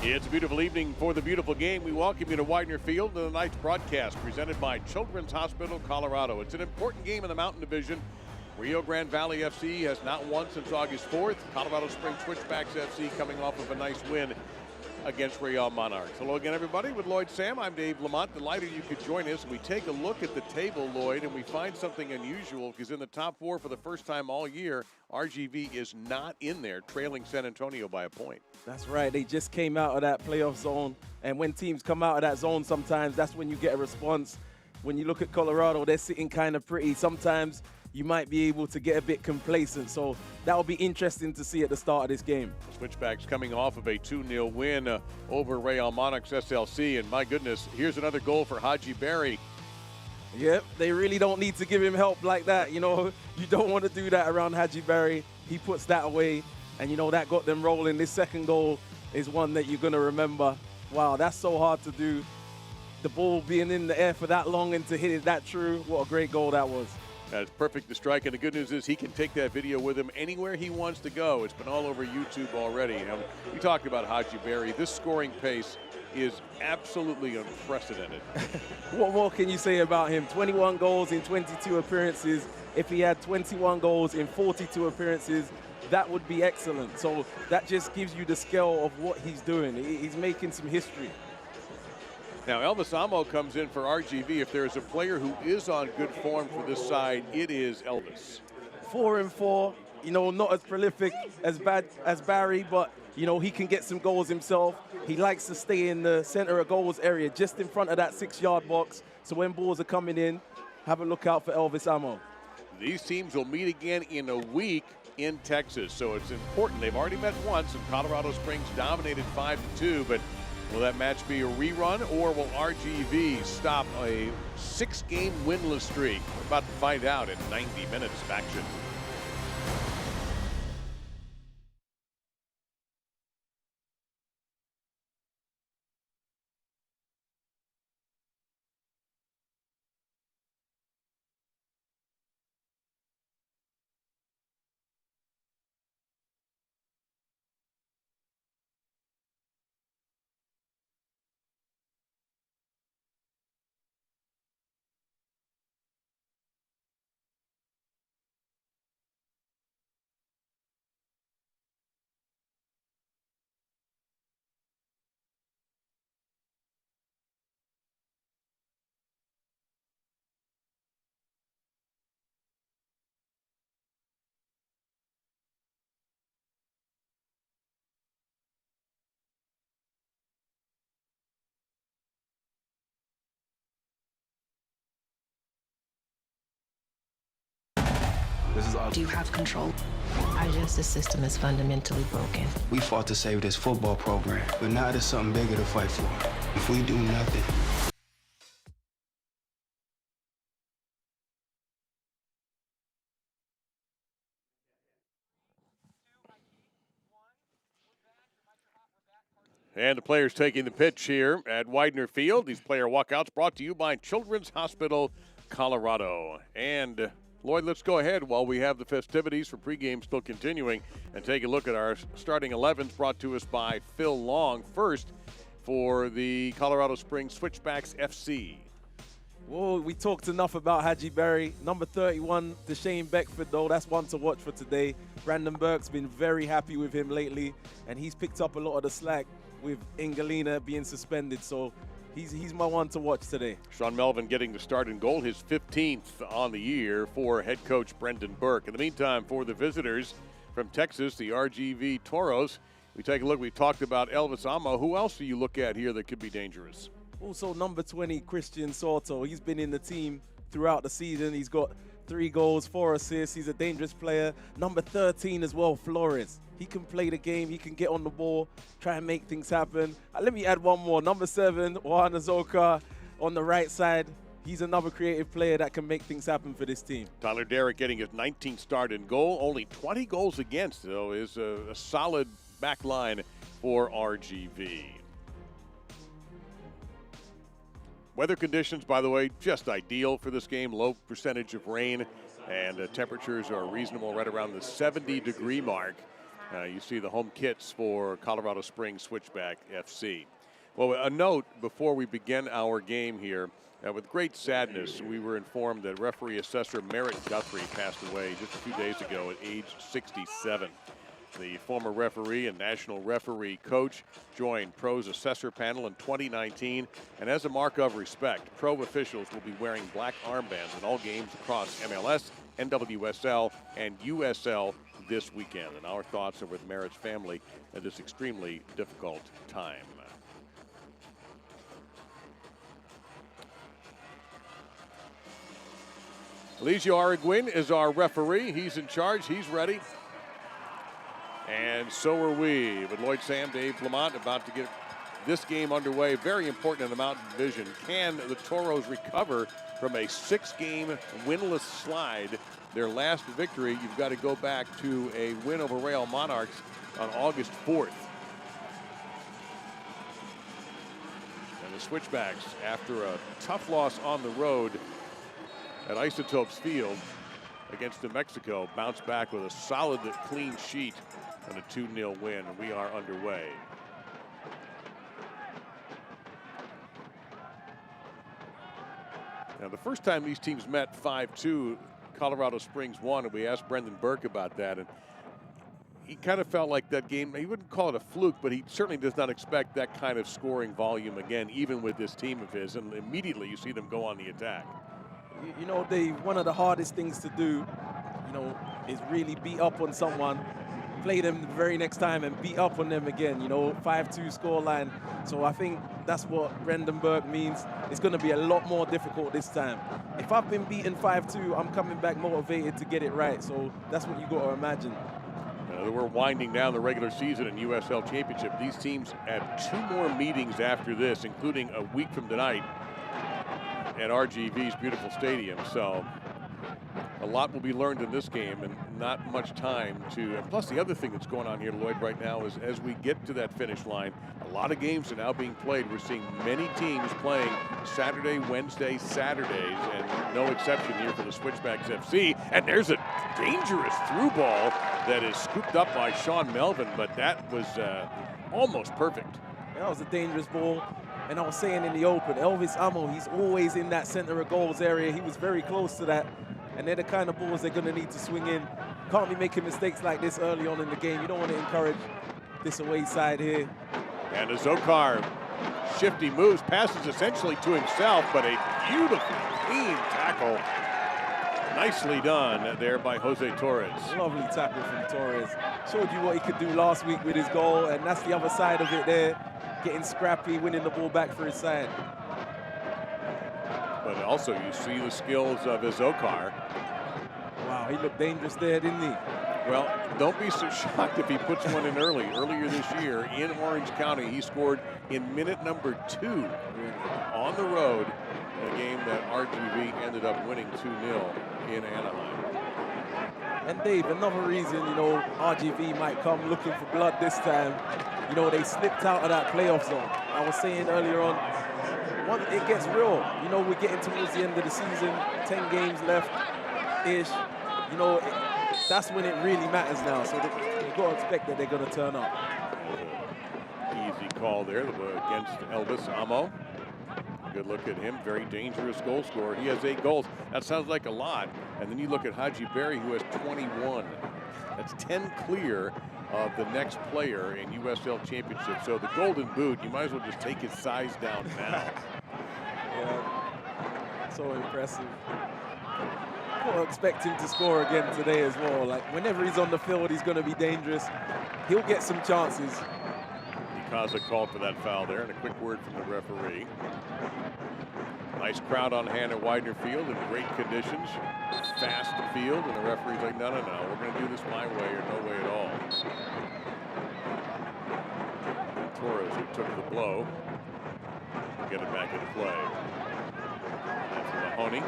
It's a beautiful evening for the beautiful game. We welcome you to Widener Field to the night's broadcast presented by Children's Hospital, Colorado. It's an important game in the Mountain Division. Rio Grande Valley FC has not won since August 4th. Colorado Springs Switchbacks FC coming off of a nice win against Real Monarchs. Hello again, everybody. With Lloyd Sam, I'm Dave Lamont. Delighted you could join us. We take a look at the table, Lloyd, and we find something unusual because in the top four for the first time all year, RGV is not in there, trailing San Antonio by a point. That's right. They just came out of that playoff zone. And when teams come out of that zone, sometimes that's when you get a response. When you look at Colorado, they're sitting kind of pretty. Sometimes you might be able to get a bit complacent. So that'll be interesting to see at the start of this game. Switchbacks coming off of a 2-0 win over Real Monarchs SLC. And my goodness, here's another goal for Haji Berry. Yep, they really don't need to give him help like that. You know, you don't want to do that around Haji Berry. He puts that away. And, you know, that got them rolling. This second goal is one that you're going to remember. Wow, that's so hard to do. The ball being in the air for that long and to hit it that true. What a great goal that was. That's perfect to strike, and the good news is he can take that video with him anywhere he wants to go. It's been all over YouTube already. Now, we talked about Haji Berry. This scoring pace is absolutely unprecedented. What more can you say about him? 21 goals in 22 appearances. If he had 21 goals in 42 appearances, that would be excellent. So that just gives you the scale of what he's doing. He's making some history. Now, Elvis Amo comes in for RGV. If there's a player who is on good form for this side, it is Elvis. 4-4, you know, not as prolific as Barry, but, you know, he can get some goals himself. He likes to stay in the center of goals area, just in front of that 6-yard box. So when balls are coming in, have a look out for Elvis Amo. These teams will meet again in a week in Texas, so it's important. They've already met once, and Colorado Springs dominated 5-2, but will that match be a rerun, or will RGV stop a 6-game winless streak? We're about to find out in 90 minutes of action. Do you have control? Our justice system is fundamentally broken. We fought to save this football program, but now there's something bigger to fight for. If we do nothing. And the players taking the pitch here at Widener Field. These player walkouts brought to you by Children's Hospital, Colorado. And Lloyd, let's go ahead while we have the festivities for pregame still continuing and take a look at our starting 11s brought to us by Phil Long. First, for the Colorado Springs Switchbacks FC. Well, we talked enough about Haji Berry. Number 31, Deshane Beckford, though, that's one to watch for today. Brandon Burke's been very happy with him lately, and he's picked up a lot of the slack with Ingalina being suspended, so he's my one to watch today. Sean Melvin getting the start in goal, his 15th on the year for head coach Brendan Burke. In the meantime, for the visitors from Texas, the RGV Toros, we take a look. We talked about Elvis Amo. Who else do you look at here that could be dangerous? Also, number 20, Christian Soto. He's been in the team throughout the season. He's got 3 goals, 4 assists. He's a dangerous player. Number 13 as well, Flores. He can play the game. He can get on the ball, try and make things happen. Let me add one more. Number 7, Juan Azoka on the right side. He's another creative player that can make things happen for this team. Tyler Derrick getting his 19th start in goal. Only 20 goals against, though, is a solid back line for RGV. Weather conditions, by the way, just ideal for this game. Low percentage of rain, and temperatures are reasonable right around the 70-degree mark. You see the home kits for Colorado Springs Switchback FC. Well, a note before we begin our game here. With great sadness, we were informed that referee assessor Merritt Guthrie passed away just a few days ago at age 67. The former referee and national referee coach joined Pro's assessor panel in 2019. And as a mark of respect, Pro officials will be wearing black armbands in all games across MLS, NWSL, and USL this weekend. And our thoughts are with Merritt's family at this extremely difficult time. Eligio Arguin is our referee. He's in charge. He's ready. And so are we. But Lloyd Sam, Dave Lamont about to get this game underway. Very important in the Mountain Division. Can the Toros recover from a 6-game winless slide? Their last victory, you've got to go back to a win over Real Monarchs on August 4th. And the Switchbacks, after a tough loss on the road at Isotopes Field against New Mexico, bounced back with a solid, clean sheet and a 2-0 win. We are underway. Now, the first time these teams met 5-2, Colorado Springs won, and we asked Brendan Burke about that. And he kind of felt like that game, he wouldn't call it a fluke, but he certainly does not expect that kind of scoring volume again, even with this team of his. And immediately you see them go on the attack. You know, Dave, one of the hardest things to do, is really beat up on someone, play them the very next time and beat up on them again, 5-2 scoreline. So I think that's what Brendan Burke means. It's going to be a lot more difficult this time. If I've been beaten 5-2, I'm coming back motivated to get it right. So that's what you got to imagine. We're winding down the regular season in USL Championship. These teams have 2 more meetings after this, including a week from tonight at RGV's beautiful stadium. So a lot will be learned in this game and not much time to, and plus the other thing that's going on here, Lloyd, right now is as we get to that finish line, a lot of games are now being played. We're seeing many teams playing Saturday, Wednesday, Saturdays, and no exception here for the Switchbacks FC. And there's a dangerous through ball that is scooped up by Sean Melvin, but that was almost perfect. That was a dangerous ball. And I was saying in the open, Elvis Amo, he's always in that center of goals area. He was very close to that. And they're the kind of balls they're going to need to swing in. Can't be making mistakes like this early on in the game. You don't want to encourage this away side here. And as Okar shifty moves, passes essentially to himself, but a beautiful, clean tackle. Nicely done there by Jose Torres. Lovely tackle from Torres. Showed you what he could do last week with his goal, and that's the other side of it there. Getting scrappy, winning the ball back for his side. But also you see the skills of Izokar. Wow, he looked dangerous there, didn't he? Well, don't be so shocked if he puts one in early. Earlier this year in Orange County, he scored in minute number 2 on the road in a game that RGV ended up winning 2-0 in Anaheim. And Dave, another reason, RGV might come looking for blood this time. They slipped out of that playoff zone. I was saying earlier on, it gets real. We're getting towards the end of the season, 10 games left-ish. That's when it really matters now. So you've got to expect that they're going to turn up. Easy call there against Elvis Amo. Good look at him, very dangerous goal scorer. He has 8 goals. That sounds like a lot. And then you look at Haji Berry, who has 21. That's 10 clear of the next player in USL Championship. So the Golden Boot, you might as well just take his size down now. Yeah, so impressive. We'll expect him to score again today as well. Like, whenever he's on the field, he's going to be dangerous. He'll get some chances. Ikaza called for that foul there, and a quick word from the referee. Nice crowd on hand at Widener Field in great conditions. Fast field, and the referee's like, no, we're going to do this my way or no way at all. And Torres, who took the blow, will get it back into play. That's Mahoney.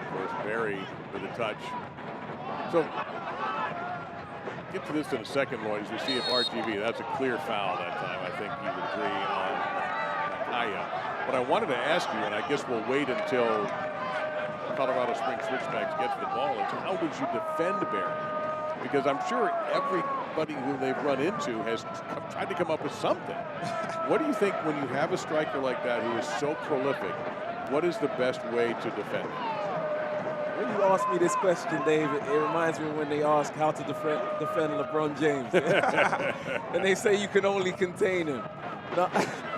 Of course, Berry with a touch. So, get to this in a second, Lloyd, as we see if RGV, that's a clear foul that time. I think you would agree on Nakaya. But I wanted to ask you, and I guess we'll wait until Colorado Springs Switchbacks gets the ball, is how would you defend Berry? because I'm sure everybody who they've run into has tried to come up with something. What do you think when you have a striker like that who is so prolific? What is the best way to defend him? When you ask me this question, Dave, it reminds me when they ask how to defend LeBron James. And they say you can only contain him. Now,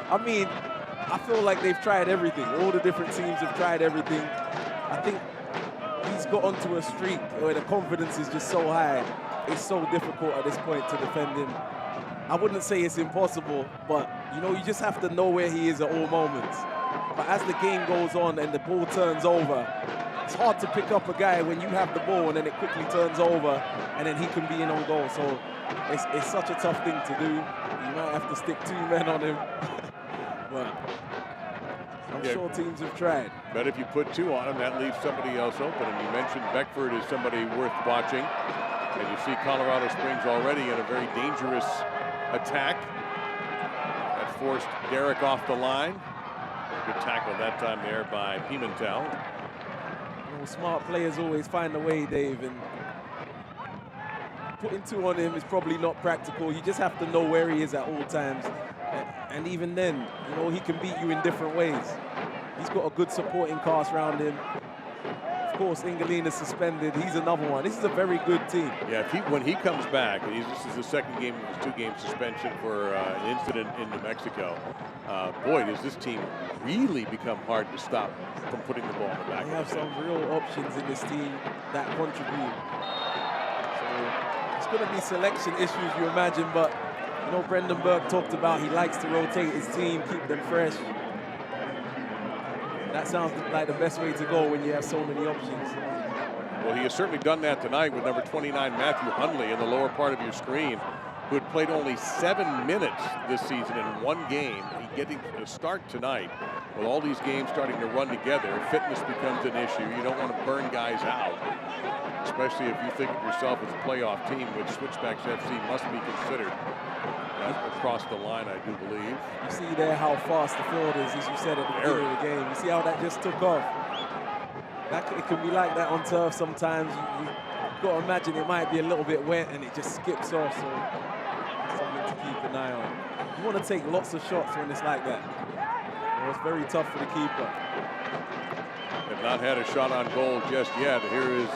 I mean, I feel like they've tried everything. All the different teams have tried everything. I think he's got onto a streak where the confidence is just so high. It's so difficult at this point to defend him. I wouldn't say it's impossible, but you know, you just have to know where he is at all moments. But as the game goes on and the ball turns over, it's hard to pick up a guy when you have the ball and then it quickly turns over and then he can be in on goal. So it's such a tough thing to do. You might have to stick 2 men on him. But I'm sure teams have tried. But if you put 2 on him, that leaves somebody else open. And you mentioned Beckford is somebody worth watching. And you see Colorado Springs already in a very dangerous attack. That forced Derek off the line. Good tackle that time there by Pimentel. You know, smart players always find a way, Dave. And putting 2 on him is probably not practical. You just have to know where he is at all times. And even then, you know, he can beat you in different ways. He's got a good supporting cast around him. Of course, Ingolin is suspended. He's another one. This is a very good team. Yeah, when he comes back, and this is the second game of his 2-game suspension for an incident in New Mexico. Boy, does this team really become hard to stop from putting the ball in the back. They have some real options in this team that contribute. So it's going to be selection issues, you imagine, but you know, Brendan Burke talked about he likes to rotate his team, keep them fresh. That sounds like the best way to go when you have so many options. Well, he has certainly done that tonight with number 29, Matthew Hundley, in the lower part of your screen, who had played only 7 minutes this season in 1 game. He getting a start tonight. With all these games starting to run together, fitness becomes an issue. You don't want to burn guys out, especially if you think of yourself as a playoff team, which Switchbacks FC must be considered. Across the line, I do believe. You see there how fast the field is, as you said at the beginning of the game. You see how that just took off. It can be like that on turf sometimes. You've got to imagine it might be a little bit wet and it just skips off, so something to keep an eye on. You want to take lots of shots when it's like that. Well, it's very tough for the keeper. Have not had a shot on goal just yet. Here is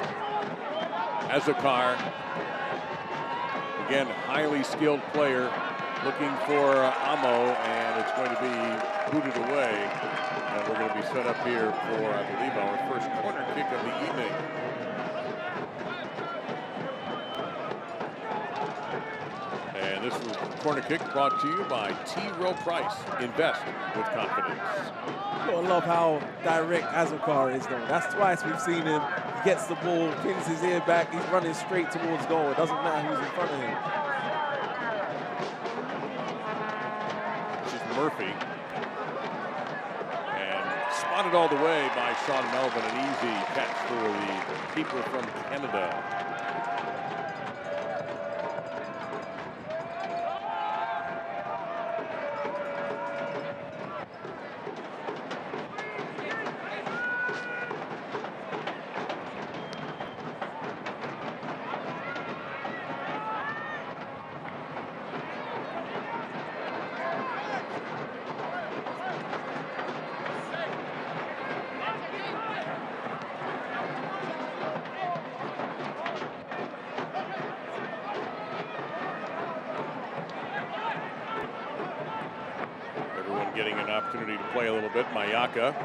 Azakar. Again, highly skilled player looking for Amo, and it's going to be booted away. And we're going to be set up here for, I believe, our first corner kick of the evening. And this was a corner kick brought to you by T. Rowe Price. Invest with confidence. You gotta love how direct Azakar is, though. That's twice we've seen him. He gets the ball, pins his ear back, he's running straight towards goal. It doesn't matter who's in front of him. This is Murphy. And spotted all the way by Sean Melvin. An easy catch for the keeper from Canada. Getting an opportunity to play a little bit. Mayaka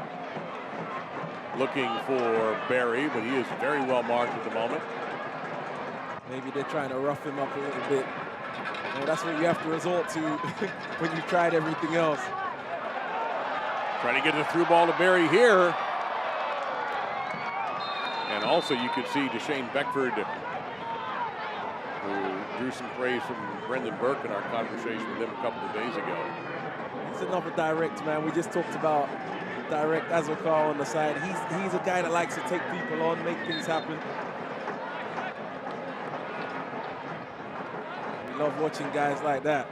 looking for Barry, but he is very well marked at the moment. Maybe they're trying to rough him up a little bit. Well, that's what you have to resort to when you've tried everything else. Trying to get the through ball to Barry here. And also you could see Deshane Beckford, who drew some praise from Brendan Burke in our conversation with him a couple of days ago. He's another direct man. We just talked about direct Azokar on the side. He's a guy that likes to take people on, make things happen. We love watching guys like that.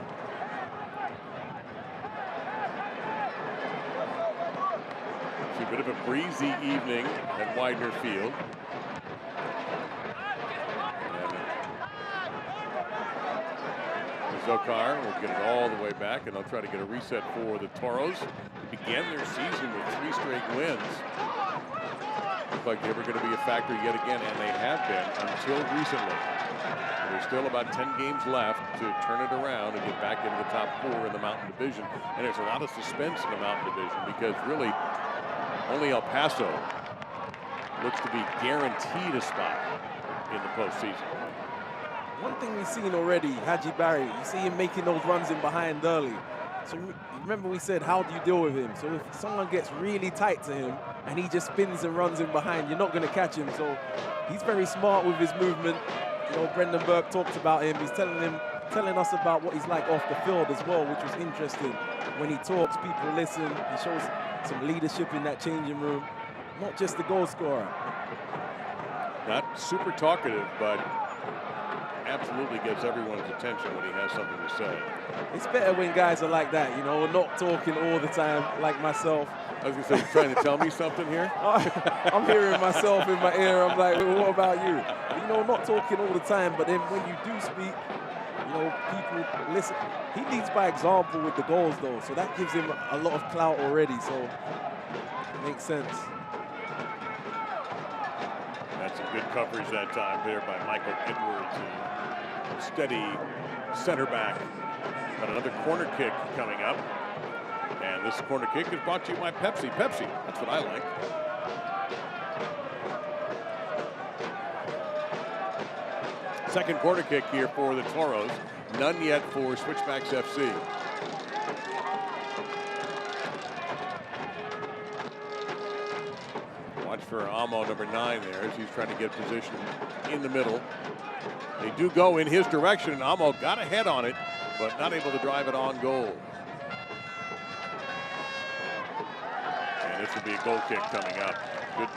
It's a bit of a breezy evening at Widener Field. And Zokar will get it all the way back, and they'll try to get a reset for the Toros. Began their season with 3 straight wins. Look like they were going to be a factor yet again, and they have been until recently. There's still about 10 games left to turn it around and get back into the top 4 in the Mountain Division. And there's a lot of suspense in the Mountain Division because really only El Paso looks to be guaranteed a spot in the postseason. One thing we've seen already, Haji Barry, you see him making those runs in behind early. So remember we said, how do you deal with him? So if someone gets really tight to him and he just spins and runs in behind, you're not going to catch him. So he's very smart with his movement. You know, Brendan Burke talked about him. He's telling us about what he's like off the field as well, which was interesting. When he talks, people listen. He shows some leadership in that changing room. Not just the goal scorer. Not super talkative, but absolutely gets everyone's attention when he has something to say. It's better when guys are like that, you know, not talking all the time like myself. I was going to say, trying to tell me something here? I'm hearing myself in my ear. I'm like, well, what about you? You know, not talking all the time, but then when you do speak, you know, people listen. He leads by example with the goals, though, so that gives him a lot of clout already, so it makes sense. That's some good coverage that time there by Michael Edwards. Steady center back. Got another corner kick coming up. And this corner kick is brought to you by Pepsi. Pepsi, that's what I like. Second corner kick here for the Toros. None yet for Switchbacks FC. Watch for Amo, number 9 there, as he's trying to get position in the middle. They do go in his direction, and Amo got a head on it, but not able to drive it on goal. And this will be a goal kick coming up. Good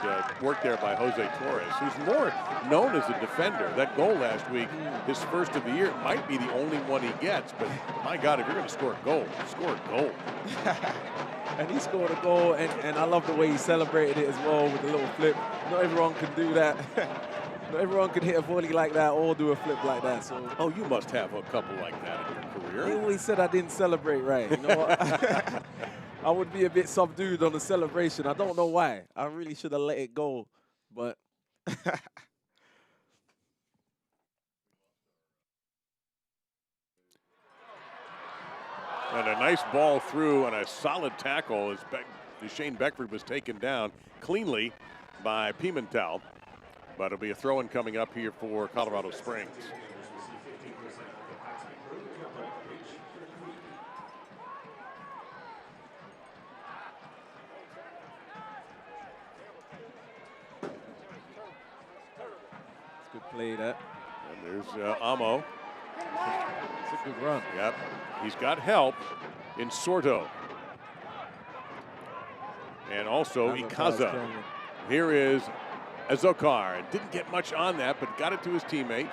work there by Jose Torres, who's more known as a defender. That goal last week, his first of the year, might be the only one he gets, but my God, if you're going to score a goal, score a goal. And he scored a goal, and I love the way he celebrated it as well with the little flip. Not everyone can do that. Not everyone can hit a volley like that or do a flip like that. So, oh, you must have a couple like that in your career. He always said I didn't celebrate right. You know what? I would be a bit subdued on the celebration. I don't know why. I really should have let it go, but. And a nice ball through and a solid tackle as Shane Beckford was taken down cleanly by Pimentel. But it'll be a throw-in coming up here for Colorado Springs. It's good play, that. And there's Amo. It's a good run. Yep. He's got help in Sorto. And also Ikaza. Here is Azokar. Didn't get much on that, but got it to his teammate.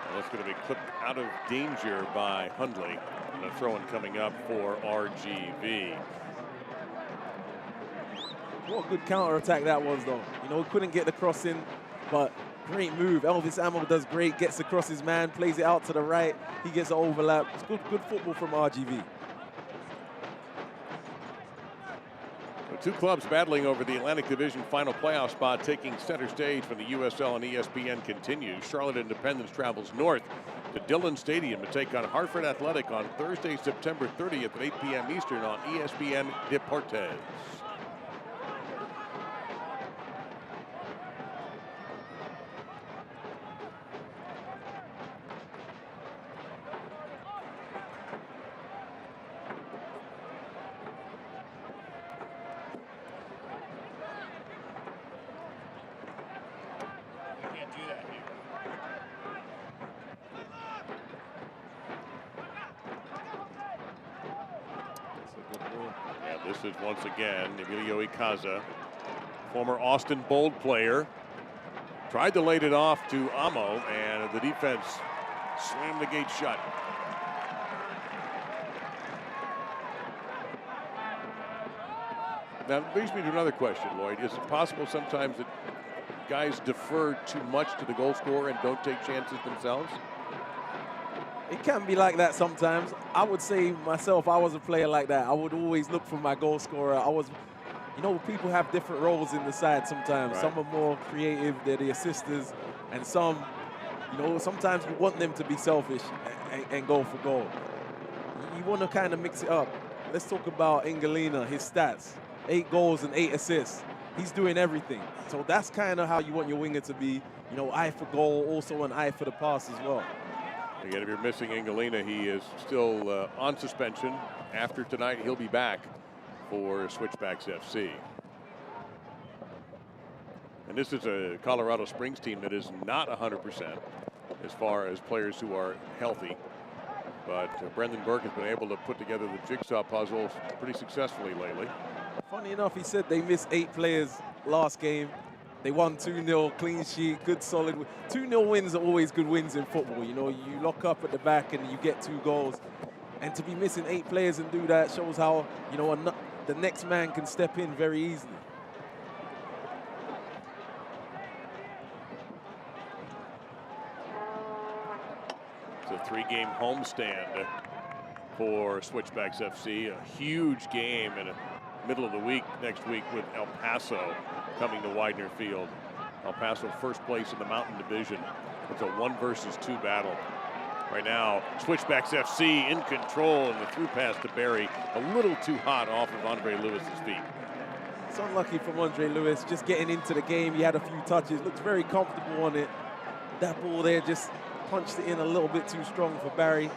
Well, it's going to be clipped out of danger by Hundley. And a throw-in coming up for RGV. What a good counter-attack that was, though. You know, couldn't get the cross in, but great move. Elvis Amo does great, gets across his man, plays it out to the right. He gets an overlap. It's good football from RGV. Two clubs battling over the Atlantic Division final playoff spot, taking center stage when the USL and ESPN continues. Charlotte Independence travels north to Dillon Stadium to take on Hartford Athletic on Thursday, September 30th at 8 p.m. Eastern on ESPN Deportes. This is once again Emilio Ikaza, former Austin Bold player. Tried to lay it off to Amo, and the defense slammed the gate shut. Now, it brings me to another question, Lloyd. Is it possible sometimes that guys defer too much to the goal scorer and don't take chances themselves? It can be like that sometimes. I would say myself, I was a player like that. I would always look for my goal scorer. You know, people have different roles in the side sometimes. Right. Some are more creative, they're the assisters, and some, you know, sometimes you want them to be selfish and go for goal. You want to kind of mix it up. Let's talk about Engelina, his stats. 8 goals and 8 assists. He's doing everything. So that's kind of how you want your winger to be. You know, eye for goal, also an eye for the pass as well. Again, if you're missing Engelina, he is still on suspension. After tonight, he'll be back for Switchbacks FC. And this is a Colorado Springs team that is not 100% as far as players who are healthy. But Brendan Burke has been able to put together the jigsaw puzzle pretty successfully lately. Funny enough, he said they missed 8 players last game. They won 2-0, clean sheet, good solid. 2-0 wins are always good wins in football. You know, you lock up at the back and you get 2 goals. And to be missing 8 players and do that shows how, you know, the next man can step in very easily. It's a 3-game homestand for Switchbacks FC. A huge game in the middle of the week next week with El Paso coming to Widener Field. El Paso first place in the Mountain Division. It's a 1 versus 2 battle. Right now, Switchbacks FC in control, and the through pass to Barry a little too hot off of Andre Lewis's feet. It's unlucky from Andre Lewis, just getting into the game. He had a few touches, looked very comfortable on it. That ball there just punched it in a little bit too strong for Barry.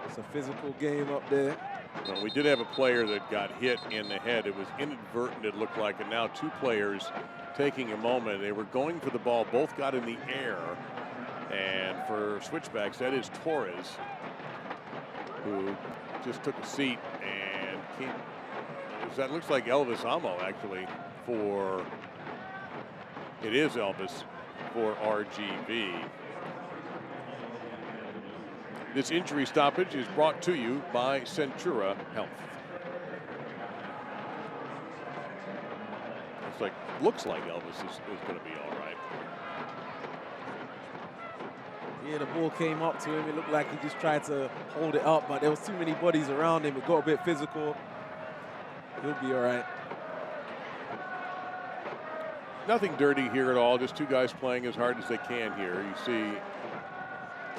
It's a physical game up there. Well, we did have a player that got hit in the head. It was inadvertent, it looked like, and now 2 players taking a moment. They were going for the ball, both got in the air. And for Switchbacks, that is Torres, who just took a seat and came. That looks like Elvis Amo, actually, for, it is Elvis for RGV. This injury stoppage is brought to you by Centura Health. Looks like Elvis is going to be all right. Yeah, the ball came up to him. It looked like he just tried to hold it up, but there was too many bodies around him. It got a bit physical. He'll be all right. Nothing dirty here at all. Just 2 guys playing as hard as they can here. You see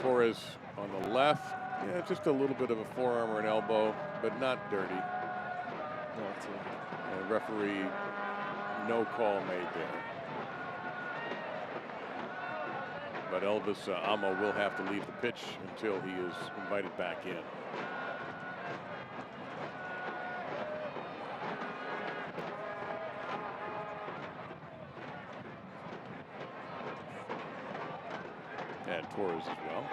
Torres on the left. Yeah, just a little bit of a forearm or an elbow, but not dirty. And referee, no call made there. But Elvis Amo will have to leave the pitch until he is invited back in. And Torres as well.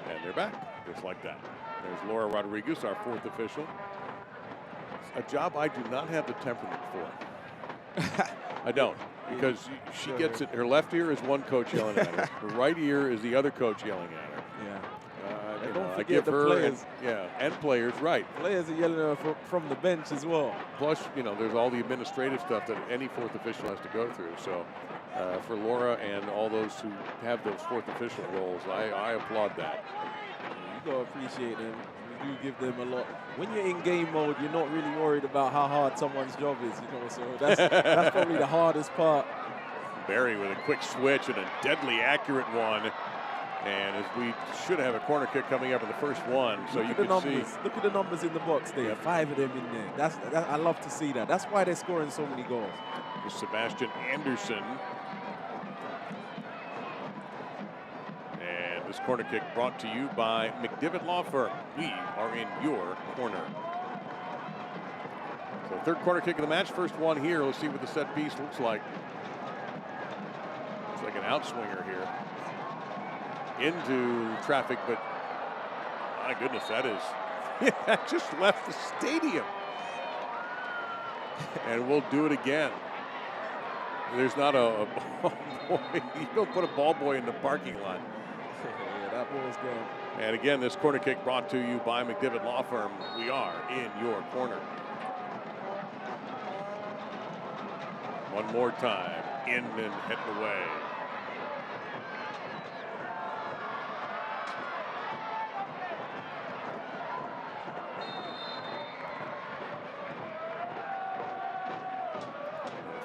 And they're back, just like that. There's Laura Rodriguez, our 4th official. A job I do not have the temperament for. I don't, because she gets it. Her left ear is one coach yelling at her. Her right ear is the other coach yelling at her. Yeah. Don't forget I give the her players. And players, right. Players are yelling at her from the bench as well. Plus, you know, there's all the administrative stuff that any 4th official has to go through. So for Laura and all those who have those 4th official roles, I applaud that. You gotta appreciate them. You do give them a lot. When you're in game mode, you're not really worried about how hard someone's job is, you know, so that's probably the hardest part. Barry with a quick switch and a deadly accurate one. And as we should have a corner kick coming up in the first one, so you can see. Look at the numbers in the box there. Yep. 5 of them in there. I love to see that. That's why they're scoring so many goals. There's Sebastian Anderson. And this corner kick brought to you by McDivitt Law Firm. We are in your corner. So 3rd corner kick of the match. First one here. Let's see what the set piece looks like. It's like an outswinger here. Into traffic, but my goodness, that is, that just left the stadium. And we'll do it again. There's not a ball boy. You don't put a ball boy in the parking lot. Yeah, that ball's gone. And again, this corner kick brought to you by McDivitt Law Firm. We are in your corner. One more time, in and heading away.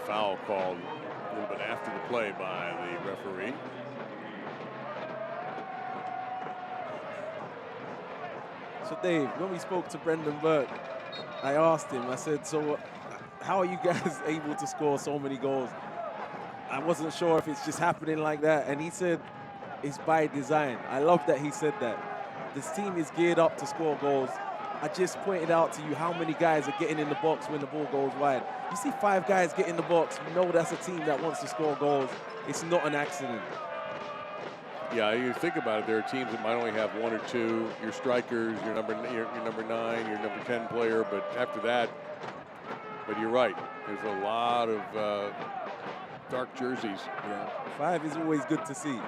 Foul called a little bit after the play by the referee. So Dave, when we spoke to Brendan Burke, I asked him, I said, so how are you guys able to score so many goals? I wasn't sure if it's just happening like that. And he said, it's by design. I love that he said that. This team is geared up to score goals. I just pointed out to you how many guys are getting in the box when the ball goes wide. You see 5 guys get in the box, you know that's a team that wants to score goals. It's not an accident. Yeah, you think about it, there are teams that might only have 1 or 2. Your strikers, your number 9, your number 10 player, but after that, but you're right. There's a lot of dark jerseys. Yeah, 5 is always good to see.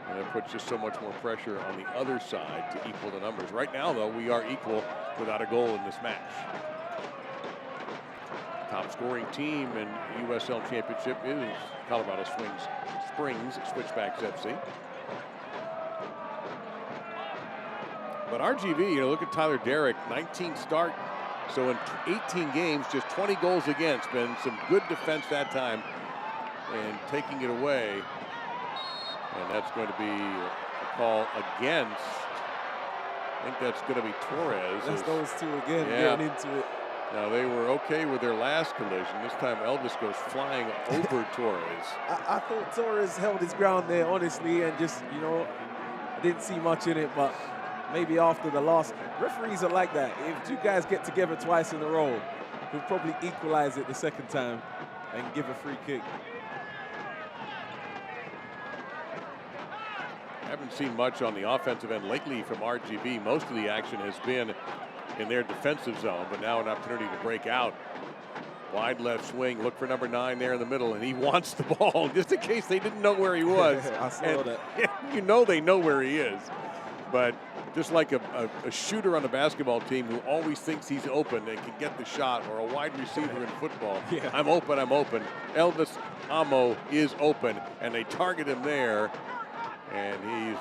And it puts just so much more pressure on the other side to equal the numbers. Right now, though, we are equal without a goal in this match. Top scoring team in USL Championship is Colorado Springs Switchbacks FC. But RGV, look at Tyler Derrick, 19 start. So in 18 games, just 20 goals against. Been some good defense that time and taking it away. And that's going to be a call against, I think that's going to be Torres. That's those two again, getting into it. Now, they were okay with their last collision. This time, Elvis goes flying over Torres. I thought Torres held his ground there, honestly, and just, I didn't see much in it, but maybe after the last. Referees are like that. If 2 guys get together twice in a row, he'll probably equalize it the second time and give a free kick. Haven't seen much on the offensive end lately from RGV. Most of the action has been in their defensive zone, but now an opportunity to break out. Wide left swing, look for number 9 there in the middle, and he wants the ball, just in case they didn't know where he was. I saw that. They know where he is. But just like a shooter on a basketball team who always thinks he's open and can get the shot, or a wide receiver in football. Yeah. I'm open. Elvis Amo is open, and they target him there. And he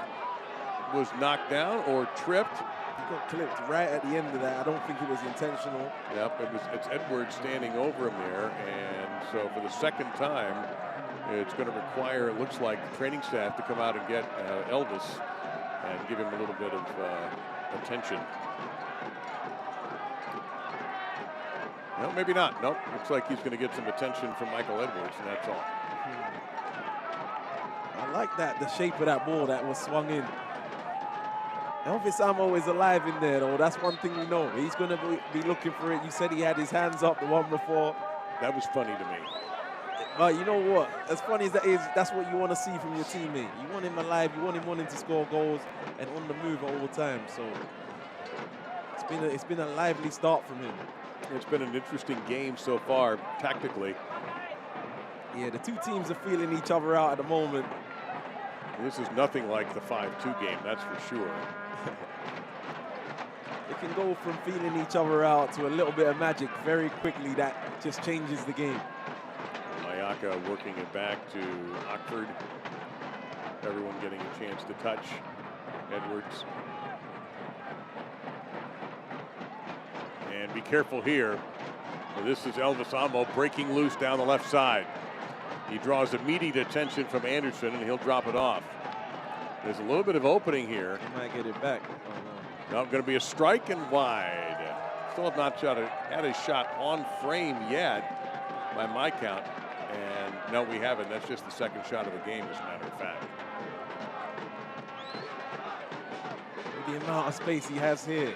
was knocked down or tripped. He got clipped right at the end of that. I don't think it was intentional. Yep, it's Edwards standing over him there. And so for the second time, it's going to require, it looks like, the training staff to come out and get Elvis and give him a little bit of attention. No, maybe not. Nope, looks like he's going to get some attention from Michael Edwards, and that's all. I like that, the shape of that ball that was swung in. Elvis Amo is alive in there, though. That's one thing we know. He's going to be looking for it. You said he had his hands up the one before. That was funny to me. But you know what? As funny as that is, that's what you want to see from your teammate. You want him alive. You want him wanting to score goals and on the move all the time. So it's been a lively start from him. It's been an interesting game so far, tactically. Yeah, the 2 teams are feeling each other out at the moment. This is nothing like the 5-2 game, that's for sure. It can go from feeling each other out to a little bit of magic very quickly. That just changes the game. Mayaka working it back to Ockford. Everyone getting a chance to touch Edwards. And be careful here. This is Elvis Amo breaking loose down the left side. He draws immediate attention from Anderson, and he'll drop it off. There's a little bit of opening here. He might get it back. Oh, no. Now going to be a strike and wide. Still have not had a shot on frame yet, by my count. And no, we haven't. That's just the second shot of the game, as a matter of fact. With the amount of space he has here,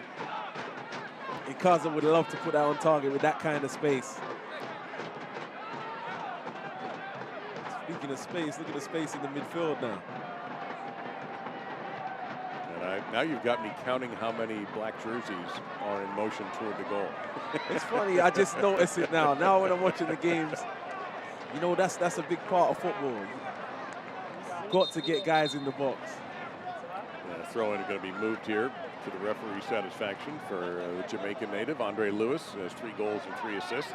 Ikaza would love to put that on target with that kind of space. Speaking of space, look at the space in the midfield now. And Now you've got me counting how many black jerseys are in motion toward the goal. It's funny, I just notice it now. Now when I'm watching the games, you know, that's a big part of football. You've got to get guys in the box. Throw in going to be moved here to the referee's satisfaction for the Jamaican native, Andre Lewis, has 3 goals and 3 assists.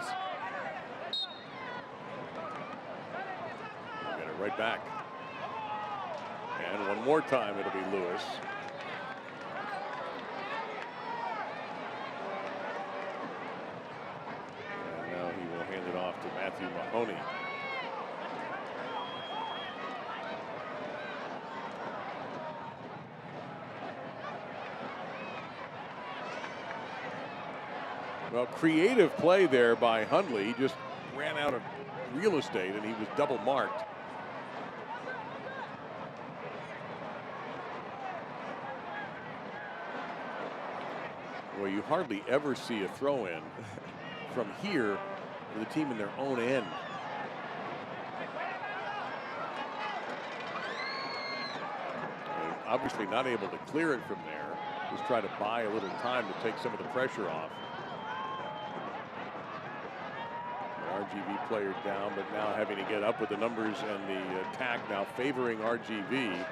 We'll get it right back. And one more time, it'll be Lewis. And now he will hand it off to Matthew Mahoney. Well, creative play there by Hundley. He just ran out of real estate and he was double marked. Well, you hardly ever see a throw in from here to the team in their own end. And obviously not able to clear it from there. Just try to buy a little time to take some of the pressure off. RGV player down, but now having to get up with the numbers and the attack now favoring RGV. You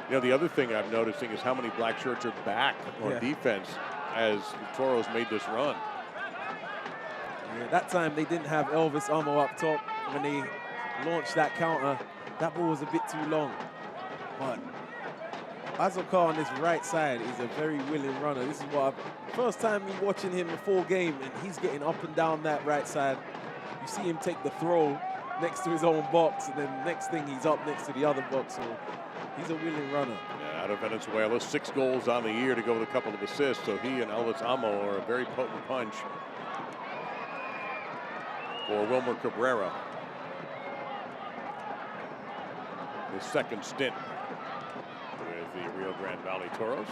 know, the other thing I'm noticing is how many black shirts are back on defense as the Toros made this run. Yeah, that time they didn't have Elvis Amo up top when they launched that counter. That ball was a bit too long. But Azokar on this right side is a very willing runner. This is what first time me watching him a full game, and he's getting up and down that right side. You see him take the throw next to his own box, and then next thing he's up next to the other box. So he's a willing runner. Yeah, out of Venezuela, 6 goals on the year to go with a couple of assists. So he and Elvis Amo are a very potent punch for Wilmer Cabrera. His second stint with the Rio Grande Valley Toros.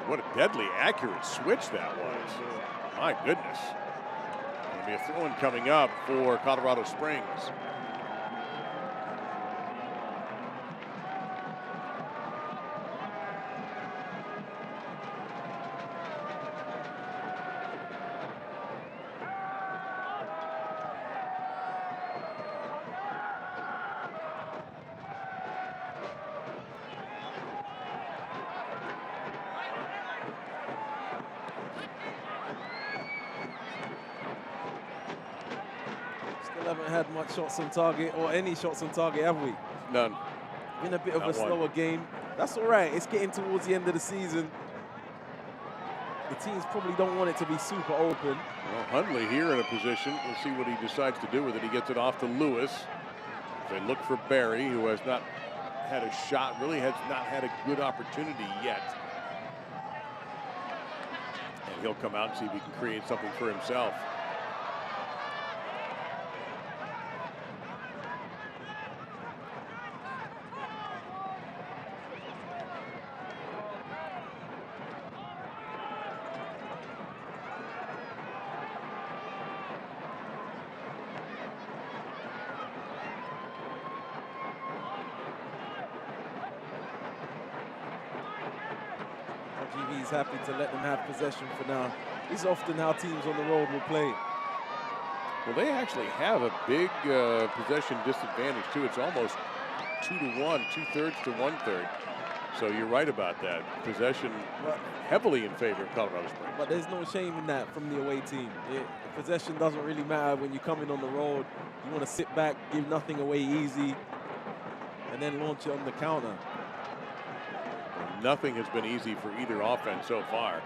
What a deadly accurate switch that was. My goodness. There'll be a throw-in coming up for Colorado Springs. Haven't had much shots on target or any shots on target, have we? None. Been a bit of a slower game. That's all right. It's getting towards the end of the season. The teams probably don't want it to be super open. Well, Hundley here in a position. We'll see what he decides to do with it. He gets it off to Lewis. They look for Barry, who has not had a shot, really has not had a good opportunity yet. And he'll come out and see if he can create something for himself. He's happy to let them have possession for now. This is often how teams on the road will play. Well, they actually have a big possession disadvantage, too. It's almost 2-to-1, 2/3 to 1/3. So you're right about that. Possession heavily in favor of Colorado Springs. But there's no shame in that from the away team. Possession doesn't really matter when you come in on the road. You want to sit back, give nothing away easy, and then launch it on the counter. Nothing has been easy for either offense so far.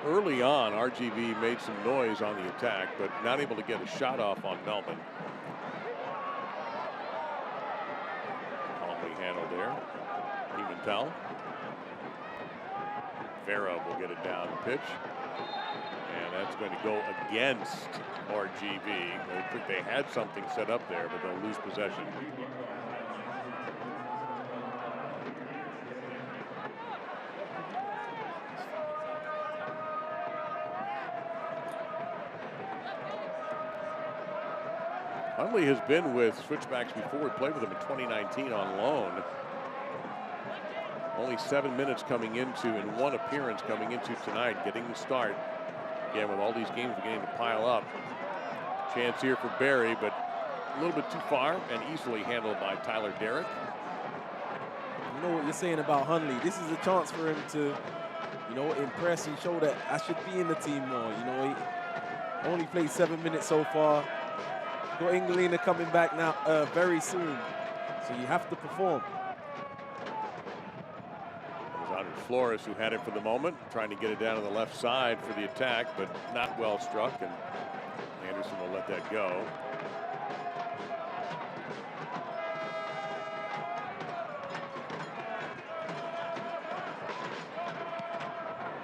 Early on, RGV made some noise on the attack, but not able to get a shot off on Melvin. Calmly handled there. Pimentel. Vera will get it down the pitch. And that's going to go against RGV. I think they had something set up there, but they'll lose possession. Hundley has been with Switchbacks before. We played with them in 2019 on loan. Only 7 minutes coming into and 1 appearance coming into tonight, getting the start. Again, with all these games beginning to pile up. Chance here for Barry, but a little bit too far and easily handled by Tyler Derrick. You know what you're saying about Hundley. This is a chance for him to, you know, impress and show that I should be in the team more. You know, he only played 7 minutes so far. Got Engelina coming back now very soon. So you have to perform. It was Andres Flores who had it for the moment, trying to get it down to the left side for the attack, but not well struck, and Anderson will let that go.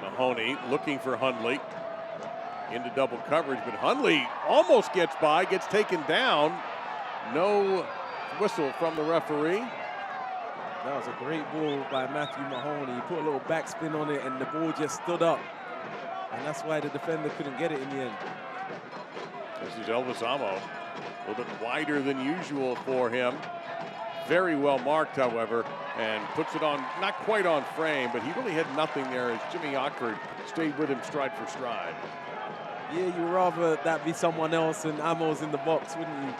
Mahoney looking for Hundley into double coverage, but Hundley almost gets by, gets taken down. No whistle from the referee. That was a great ball by Matthew Mahoney. He put a little backspin on it, and the ball just stood up. And that's why the defender couldn't get it in the end. This is Elvis Amo. A little bit wider than usual for him. Very well marked, however, and puts it on, not quite on frame, but he really had nothing there as Jimmy Ockford stayed with him stride for stride. Yeah, you'd rather that be someone else and Amo's in the box, wouldn't you?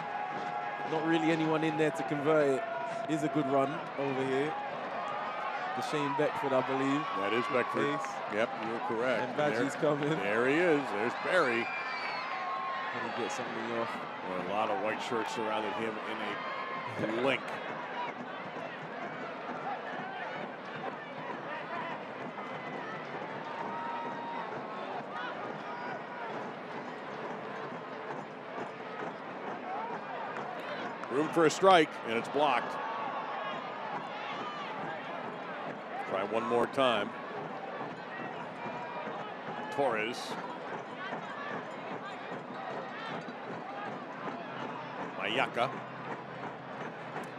Not really anyone in there to convert it. Is a good run over here. The Shane Beckford, I believe. That is Beckford. Pace. Yep, you're correct. And Badgie's coming. There he is. There's Barry. Can he get something off? Well, a lot of white shirts surrounded him in a blink. Room for a strike, and it's blocked. Try one more time. Torres. Mayaka.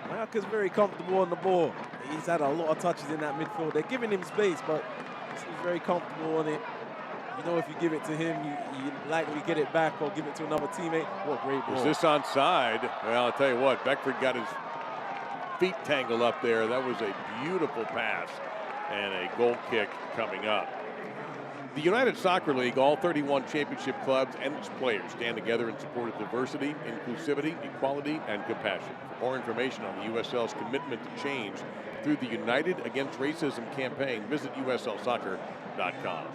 Mayaka's very comfortable on the ball. He's had a lot of touches in that midfield. They're giving him space, but he's very comfortable on it. You know, if you give it to him, you likely get it back or give it to another teammate. What a great ball. Is this onside? Well, I'll tell you what, Beckford got his feet tangled up there. That was a beautiful pass and a goal kick coming up. The United Soccer League, all 31 championship clubs and its players stand together in support of diversity, inclusivity, equality, and compassion. For more information on the USL's commitment to change through the United Against Racism campaign, visit uslsoccer.com.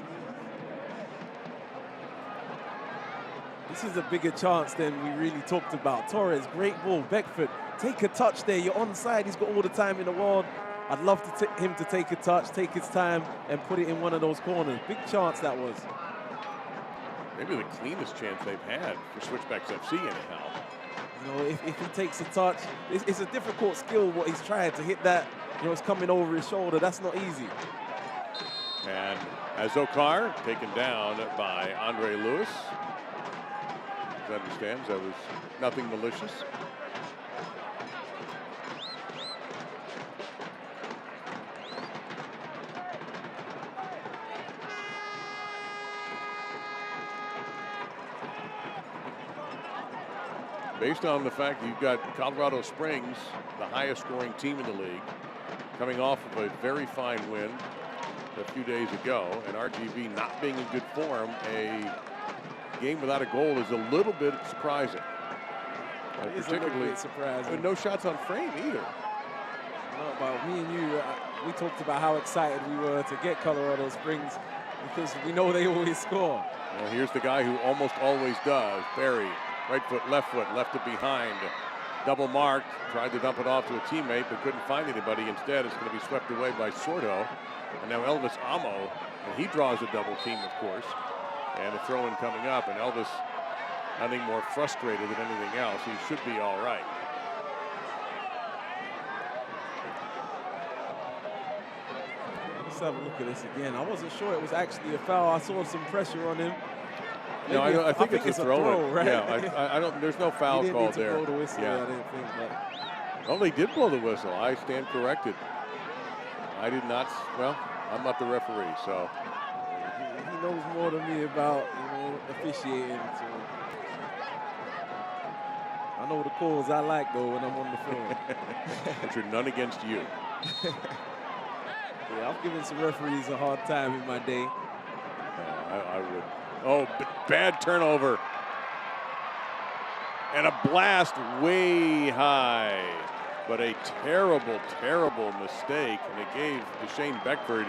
This is a bigger chance than we really talked about. Torres, great ball. Beckford, take a touch there. You're onside. He's got all the time in the world. I'd love him to take a touch, take his time, and put it in one of those corners. Big chance that was. Maybe the cleanest chance they've had for Switchbacks FC anyhow. You know, if he takes a touch, it's a difficult skill what he's trying to hit that. You know, it's coming over his shoulder. That's not easy. And Azokar taken down by Andre Lewis. He understands that was nothing malicious. Based on the fact that you've got Colorado Springs, the highest scoring team in the league, coming off of a very fine win a few days ago, and RGV not being in good form, a game without a goal is a little bit surprising. It's particularly a little bit surprising. No shots on frame either. No, but me and you, we talked about how excited we were to get Colorado Springs because we know they always score. Well, here's the guy who almost always does. Barry, right foot, left it behind. Double marked, tried to dump it off to a teammate, but couldn't find anybody. Instead, it's going to be swept away by Sordo. And now Elvis Amo, and he draws a double team, of course. And a throw-in coming up, and Elvis, I think, more frustrated than anything else. He should be all right. Let's have a look at this again. I wasn't sure it was actually a foul. I saw some pressure on him. No, I think it's a throw, right? Yeah, I don't. There's no foul he didn't called need to there. blow the whistle, yeah, I didn't think. But oh, they did blow the whistle. I stand corrected. I did not. Well, I'm not the referee, so he knows more than me about officiating. So I know the calls I like, though, when I'm on the phone. But you're none against you. Yeah, I've given some referees a hard time in my day. I would. Oh, bad turnover. And a blast way high. But a terrible, terrible mistake. And it gave Deshane Beckford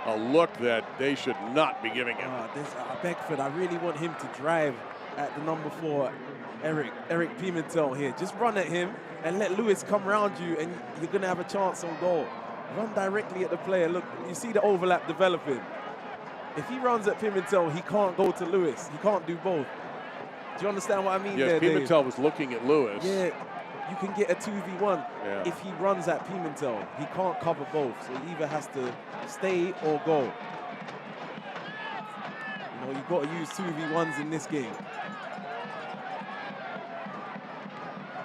a look that they should not be giving him. Beckford, I really want him to drive at the number 4, Eric Pimentel here. Just run at him and let Lewis come around you, and you're going to have a chance on goal. Run directly at the player. Look, you see the overlap developing. If he runs at Pimentel, he can't go to Lewis. He can't do both. Do you understand what I mean? Yes, there, Pimentel Dave? was looking at Lewis. Yeah, you can get a 2v1 Yeah. if he runs at Pimentel. He can't cover both, so he either has to stay or go. You know, you've got to use 2v1s in this game.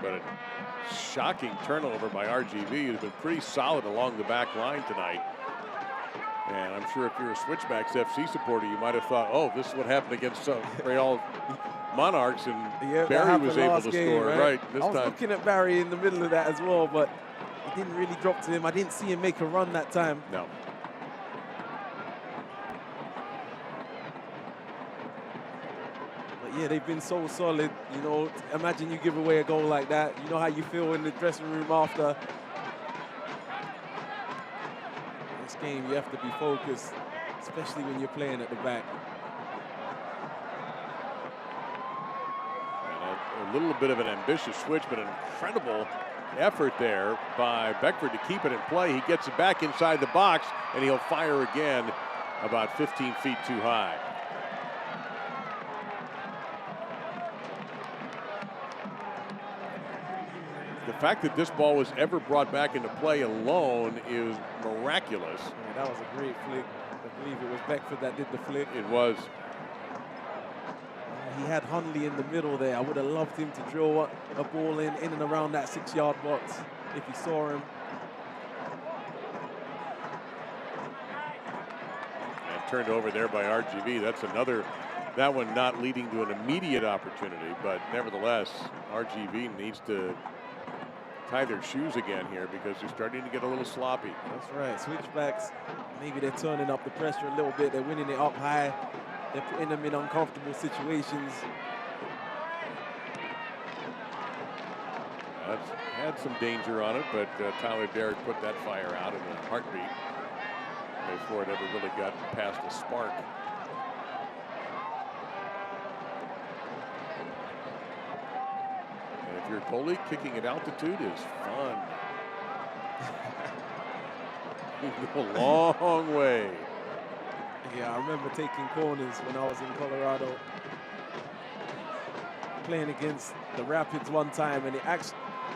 But a shocking turnover by RGV, who's been pretty solid along the back line tonight. And I'm sure if you're a Switchbacks FC supporter, you might have thought, oh, this is what happened against Real Monarchs, and Yeah, Barry was able to score. Right, this I was time. looking at Barry in the middle of that as well, but it didn't really drop to him. I didn't see him make a run that time. No. But yeah, they've been so solid. You know, imagine you give away a goal like that. You know how you feel in the dressing room after. This game, you have to be focused, especially when you're playing at the back. And a little bit of an ambitious switch, but an incredible effort there by Beckford to keep it in play. He gets it back inside the box, and he'll fire again about 15 feet too high. The fact that this ball was ever brought back into play alone is miraculous. Yeah, that was a great flick. I believe it was Beckford that did the flick. It was. He had Hundley in the middle there. I would have loved him to drill a ball in and around that 6-yard box if he saw him. And turned over there by RGV. That's another, that one not leading to an immediate opportunity, but nevertheless, RGV needs to tie their shoes again here because they're starting to get a little sloppy. That's right. Switchbacks, maybe they're turning up the pressure a little bit. They're winning it up high. They're putting them in uncomfortable situations. That's had some danger on it, but Tyler Derrick put that fire out in a heartbeat before it ever really got past the spark. And if you're a goalie, kicking at altitude is fun. You go a long way. Yeah, I remember taking corners when I was in Colorado. Playing against the Rapids one time, and it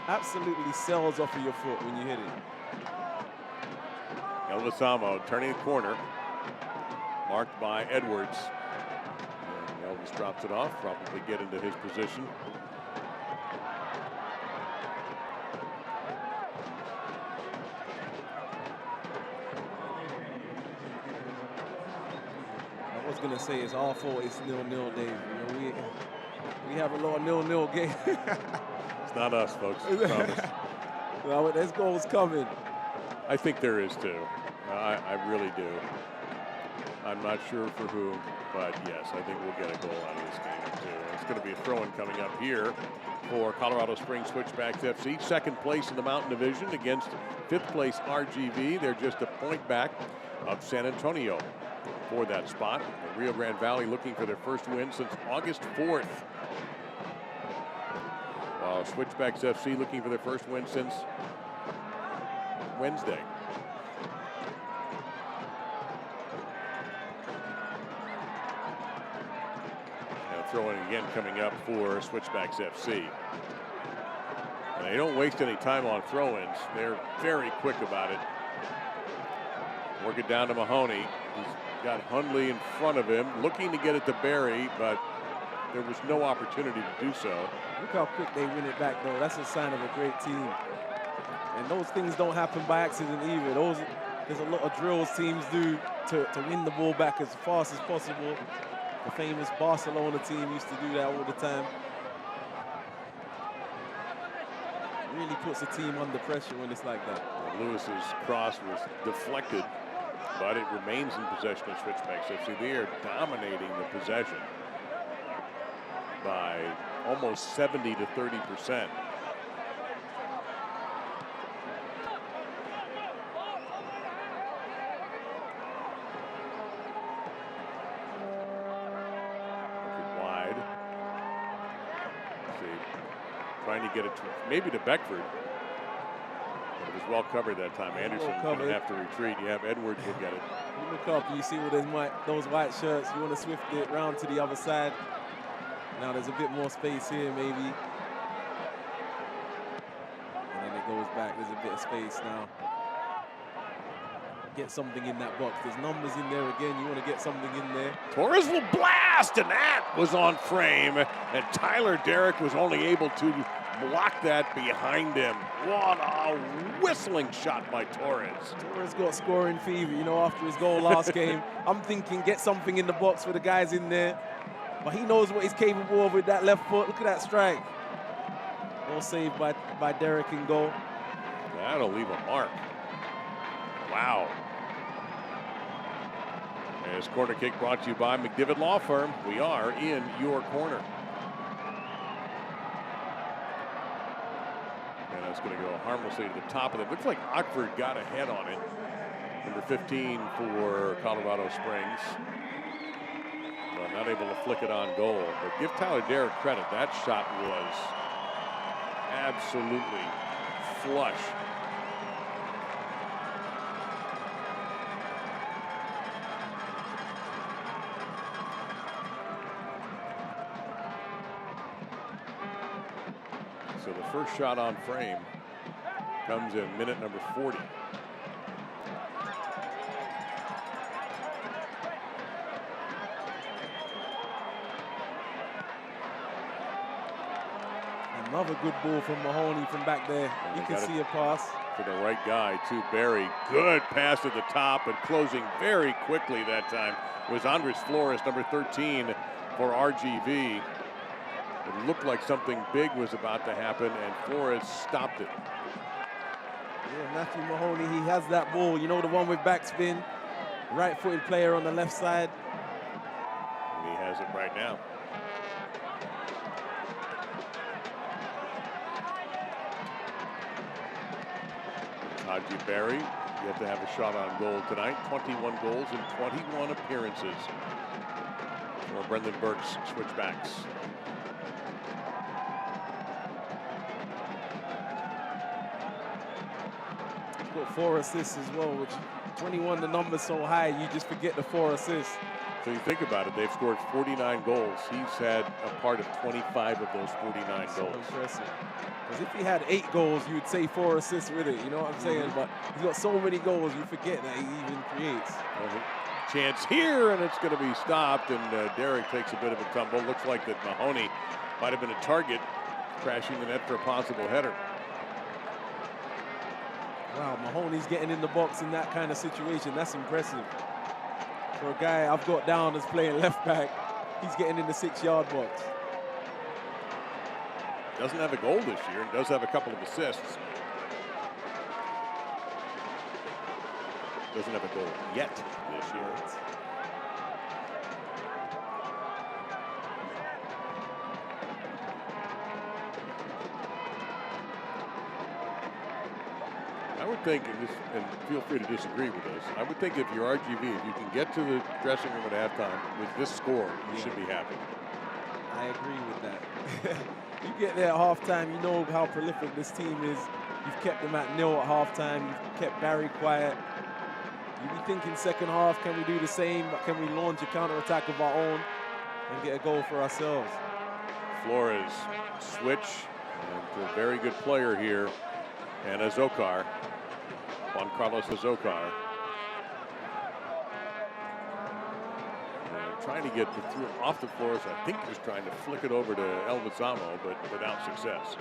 absolutely sails off of your foot when you hit it. El Lozamo turning the corner, marked by Edwards. And Elvis drops it off, probably get into his position. I was gonna say it's our fault. It's 0-0, Dave. You know, we have a lot of 0-0 games. It's not us, folks. I promise. Well, there's goals coming. I think there is too. I really do. I'm not sure for who, but yes, I think we'll get a goal out of this game too. It's going to be a throw-in coming up here for Colorado Springs Switchbacks FC. Second place in the Mountain Division against fifth place RGV. They're just a point back of San Antonio for that spot. The Rio Grande Valley looking for their first win since August 4th. While Switchbacks FC looking for their first win since Wednesday. Throwing again coming up for Switchbacks FC. And they don't waste any time on throw-ins. They're very quick about it. Work it down to Mahoney. He's got Hundley in front of him, looking to get it to Barry, but there was no opportunity to do so. Look how quick they win it back, though. That's a sign of a great team. And those things don't happen by accident either. There's a lot of drills teams do to win the ball back as fast as possible. The famous Barcelona team used to do that all the time. really puts the team under pressure when it's like that. And Lewis's cross was deflected, but it remains in possession of Switchbacks FC. They are dominating the possession by almost 70 to 30%. Wide. Let's see. Trying to get it to, maybe to Beckford. But it was well covered that time. Anderson going to have to retreat. Yeah, Edwards will get it. You look up and you see those white shirts. You want to swift it round to the other side. Now there's a bit more space here, maybe. And then it goes back. There's a bit of space now. Get something in that box. There's numbers in there again. You want to get something in there. Torres will blast, and that was on frame. And Tyler Derrick was only able to block that behind him. What a whistling shot by Torres. Torres got scoring fever, you know, after his goal last game. I'm thinking get something in the box for the guys in there. But he knows what he's capable of with that left foot. Look at that strike. Well saved by Derrick in goal. That'll leave a mark. Wow. And this corner kick brought to you by McDivitt Law Firm. We are in your corner. And that's going to go harmlessly to the top of it. Looks like Ockford got ahead on it. Number 15 for Colorado Springs. Well, not able to flick it on goal. But give Tyler Derrick credit. That shot was absolutely flush. So the first shot on frame comes in minute number 40. Another good ball from Mahoney from back there. You can see a pass. To the right guy, to Barry. Good pass at the top, and closing very quickly that time was Andres Flores, number 13 for RGV. It looked like something big was about to happen, and Flores stopped it. Yeah, Matthew Mahoney, he has that ball. You know, the one with backspin. Right-footed player on the left side. And he has it right now. Haji Barry yet to have a shot on goal tonight. 21 goals in 21 appearances for Brendan Burke's Switchbacks. Got 4 assists as well, which 21, the number's so high, you just forget the 4 assists. So you think about it, they've scored 49 goals. He's had a part of 25 of those 49 so goals. Impressive. Because if he had 8 goals, you would say 4 assists with it. You know what I'm saying? But he's got so many goals, you forget that he even creates. Chance here, and it's going to be stopped, and Derrick takes a bit of a tumble. Looks like that Mahoney might have been a target, crashing the net for a possible header. Wow, Mahoney's getting in the box in that kind of situation. That's impressive. For a guy I've got down as playing left back, he's getting in the 6-yard box. Doesn't have a goal this year and does have a couple of assists. Doesn't have a goal yet this year. I would think, and feel free to disagree with us, I would think if you're RGV, if you can get to the dressing room at halftime with this score, you should be happy. I agree with that. You get there at halftime, you know how prolific this team is. You've kept them at 0 at halftime. You've kept Barry quiet. You be thinking second half, can we do the same? Can we launch a counterattack of our own and get a goal for ourselves? Flores switch, and a very good player here, and Azokar. Juan Carlos Azokar. Trying to get the through off the Flores. I think he was trying to flick it over to El Vizamo, but without success.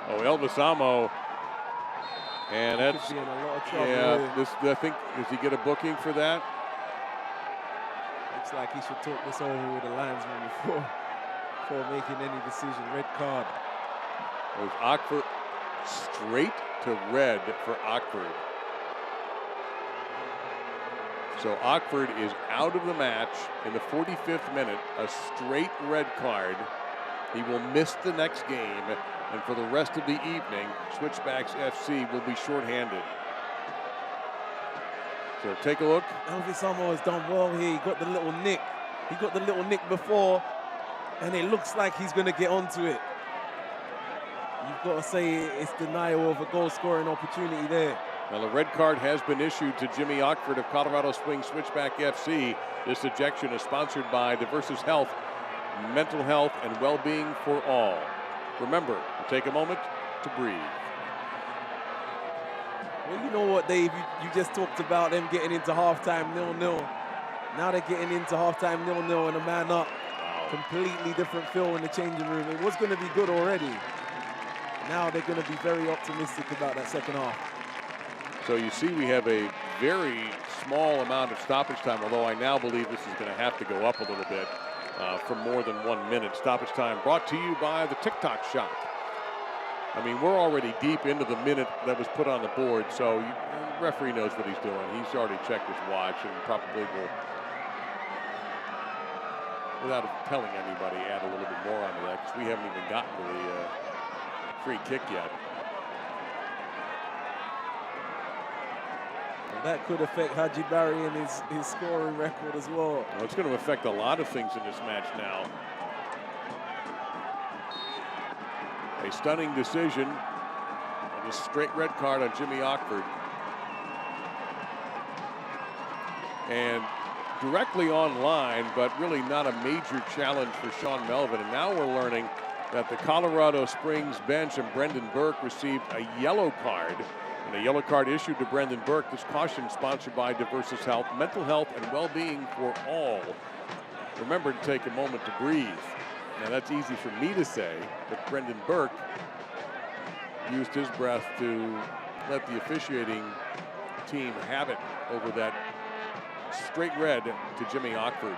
Oh, Elvis Amo. And Could that's, be in a lot of trouble. yeah, this, I think, does he get a booking for that? Looks like he should talk this over with the linesman before making any decision. Red card. It was Ockford, straight to red for Ockford. So Ockford is out of the match in the 45th minute, a straight red card. He will miss the next game, and for the rest of the evening, Switchbacks FC will be shorthanded. So take a look. Elvis Amo has done well here. He got the little nick. He got the little nick before, and it looks like he's going to get onto it. You've got to say it's denial of a goal-scoring opportunity there. Now, the red card has been issued to Jimmy Ockford of Colorado Springs Switchback FC. This ejection is sponsored by Diversus Health, mental health, and well-being for all. Remember, take a moment to breathe. Well, you know what, Dave? You just talked about them getting into halftime 0-0. Now they're getting into halftime 0-0 and a man up. Wow. Completely different feel in the changing room. It was going to be good already. Now they're going to be very optimistic about that second half. So you see we have a very small amount of stoppage time, although I now believe this is going to have to go up a little bit for more than 1 minute. Stoppage time brought to you by the TikTok Shop. I mean, we're already deep into the minute that was put on the board, so the referee knows what he's doing. He's already checked his watch and probably will, without telling anybody, add a little bit more onto that because we haven't even gotten to the free kick yet. That could affect Haji Barry and his scoring record as well. Well, it's going to affect a lot of things in this match now. A stunning decision and a straight red card on Jimmy Ockford. And directly online, but really not a major challenge for Sean Melvin. And now we're learning that the Colorado Springs bench and Brendan Burke received a yellow card. And a yellow card issued to Brendan Burke. This caution sponsored by Diversus Health, mental health and well-being for all. Remember to take a moment to breathe. Now that's easy for me to say, but Brendan Burke used his breath to let the officiating team have it over that straight red to Jimmy Ockford.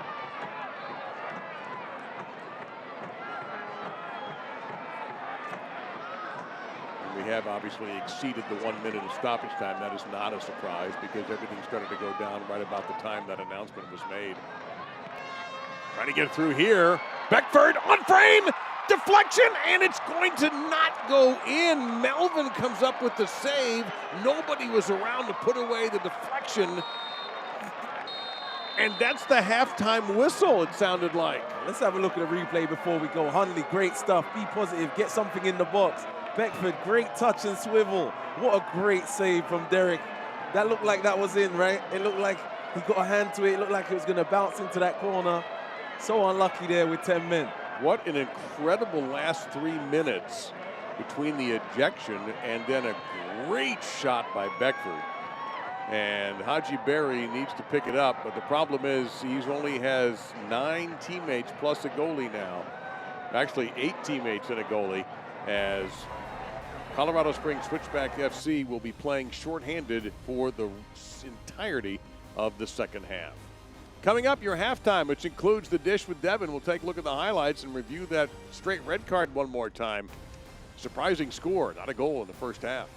We have obviously exceeded the 1 minute of stoppage time. That is not a surprise because everything started to go down right about the time that announcement was made. Trying to get through here. Beckford on frame, deflection, and it's going to not go in. Melvin comes up with the save. Nobody was around to put away the deflection. And that's the halftime whistle, it sounded like. Let's have a look at the replay before we go. Hundley, great stuff. Be positive. Get something in the box. Beckford, great touch and swivel. What a great save from Derek. That looked like that was in, right? It looked like he got a hand to it. It looked like it was going to bounce into that corner. So unlucky there with 10 men. What an incredible last 3 minutes between the ejection and then a great shot by Beckford. And Haji Berry needs to pick it up, but the problem is he only has 9 teammates plus a goalie now. Actually 8 teammates and a goalie, as Colorado Springs Switchback FC will be playing shorthanded for the entirety of the second half. Coming up, your halftime, which includes the dish with Devin. We'll take a look at the highlights and review that straight red card one more time. Surprising score, not a goal in the first half.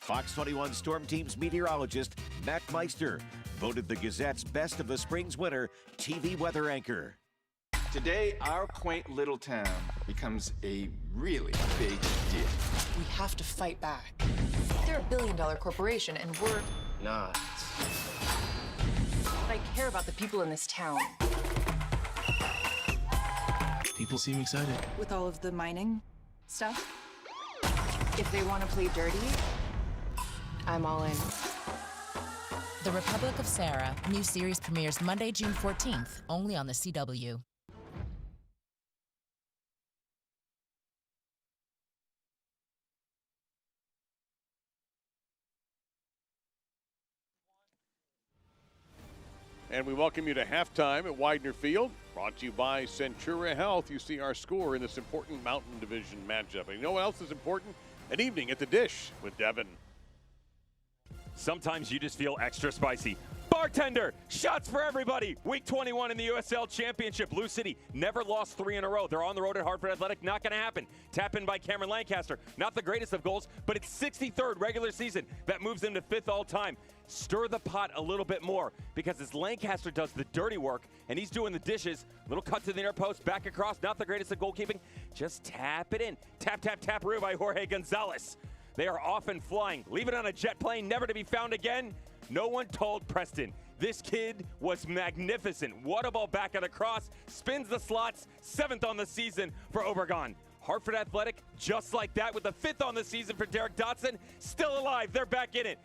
Fox 21 Storm Team's meteorologist, Matt Meister. voted the Gazette's Best of the Spring's Winter TV weather anchor. Today, our quaint little town becomes a really big deal. We have to fight back. They're a billion-dollar corporation, and we're not. I care about the people in this town. People seem excited. With all of the mining stuff, if they want to play dirty, I'm all in. The Republic of Sarah, new series premieres Monday, June 14th, only on the CW. And we welcome you to halftime at Widener Field, brought to you by Centura Health. You see our score in this important Mountain Division matchup. And you know what else is important? An evening at the Dish with Devin. Sometimes you just feel extra spicy. Bartender, shots for everybody. Week 21 in the USL Championship. Lou City never lost 3 in a row. They're on the road at Hartford Athletic. Not going to happen. Tap in by Cameron Lancaster. Not the greatest of goals, but it's 63rd regular season. That moves them to 5th all time. Stir the pot a little bit more because as Lancaster does the dirty work and he's doing the dishes, little cut to the near post, back across. Not the greatest of goalkeeping. Just tap it in. Tap, tap, tap, roo by Jorge Gonzalez. They are off and flying. Leave it on a jet plane, never to be found again. No one told Preston. This kid was magnificent. What a ball back at the cross. Spins the slots. 7th on the season for Obregon. Hartford Athletic, just like that, with the 5th on the season for Derek Dotson. Still alive. They're back in it.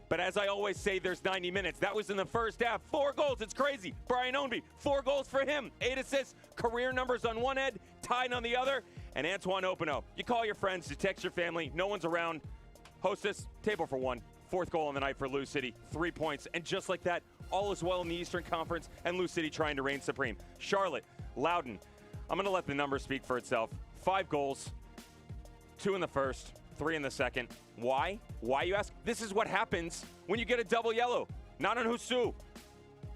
But as I always say, there's 90 minutes. That was in the first half. 4 goals. It's crazy. Brian Ownby, 4 goals for him. 8 assists. Career numbers on one end, tied on the other. And Antoine Openo. You call your friends, you text your family. No one's around. Hostess, table for 1. 4th goal on the night for Lou City. 3 points. And just like that, all is well in the Eastern Conference, and Lou City trying to reign supreme. Charlotte, Loudon. I'm going to let the numbers speak for itself. 5 goals, 2 in the first, 3 in the second. Why? Why, you ask? This is what happens when you get a double yellow. Not on Husu.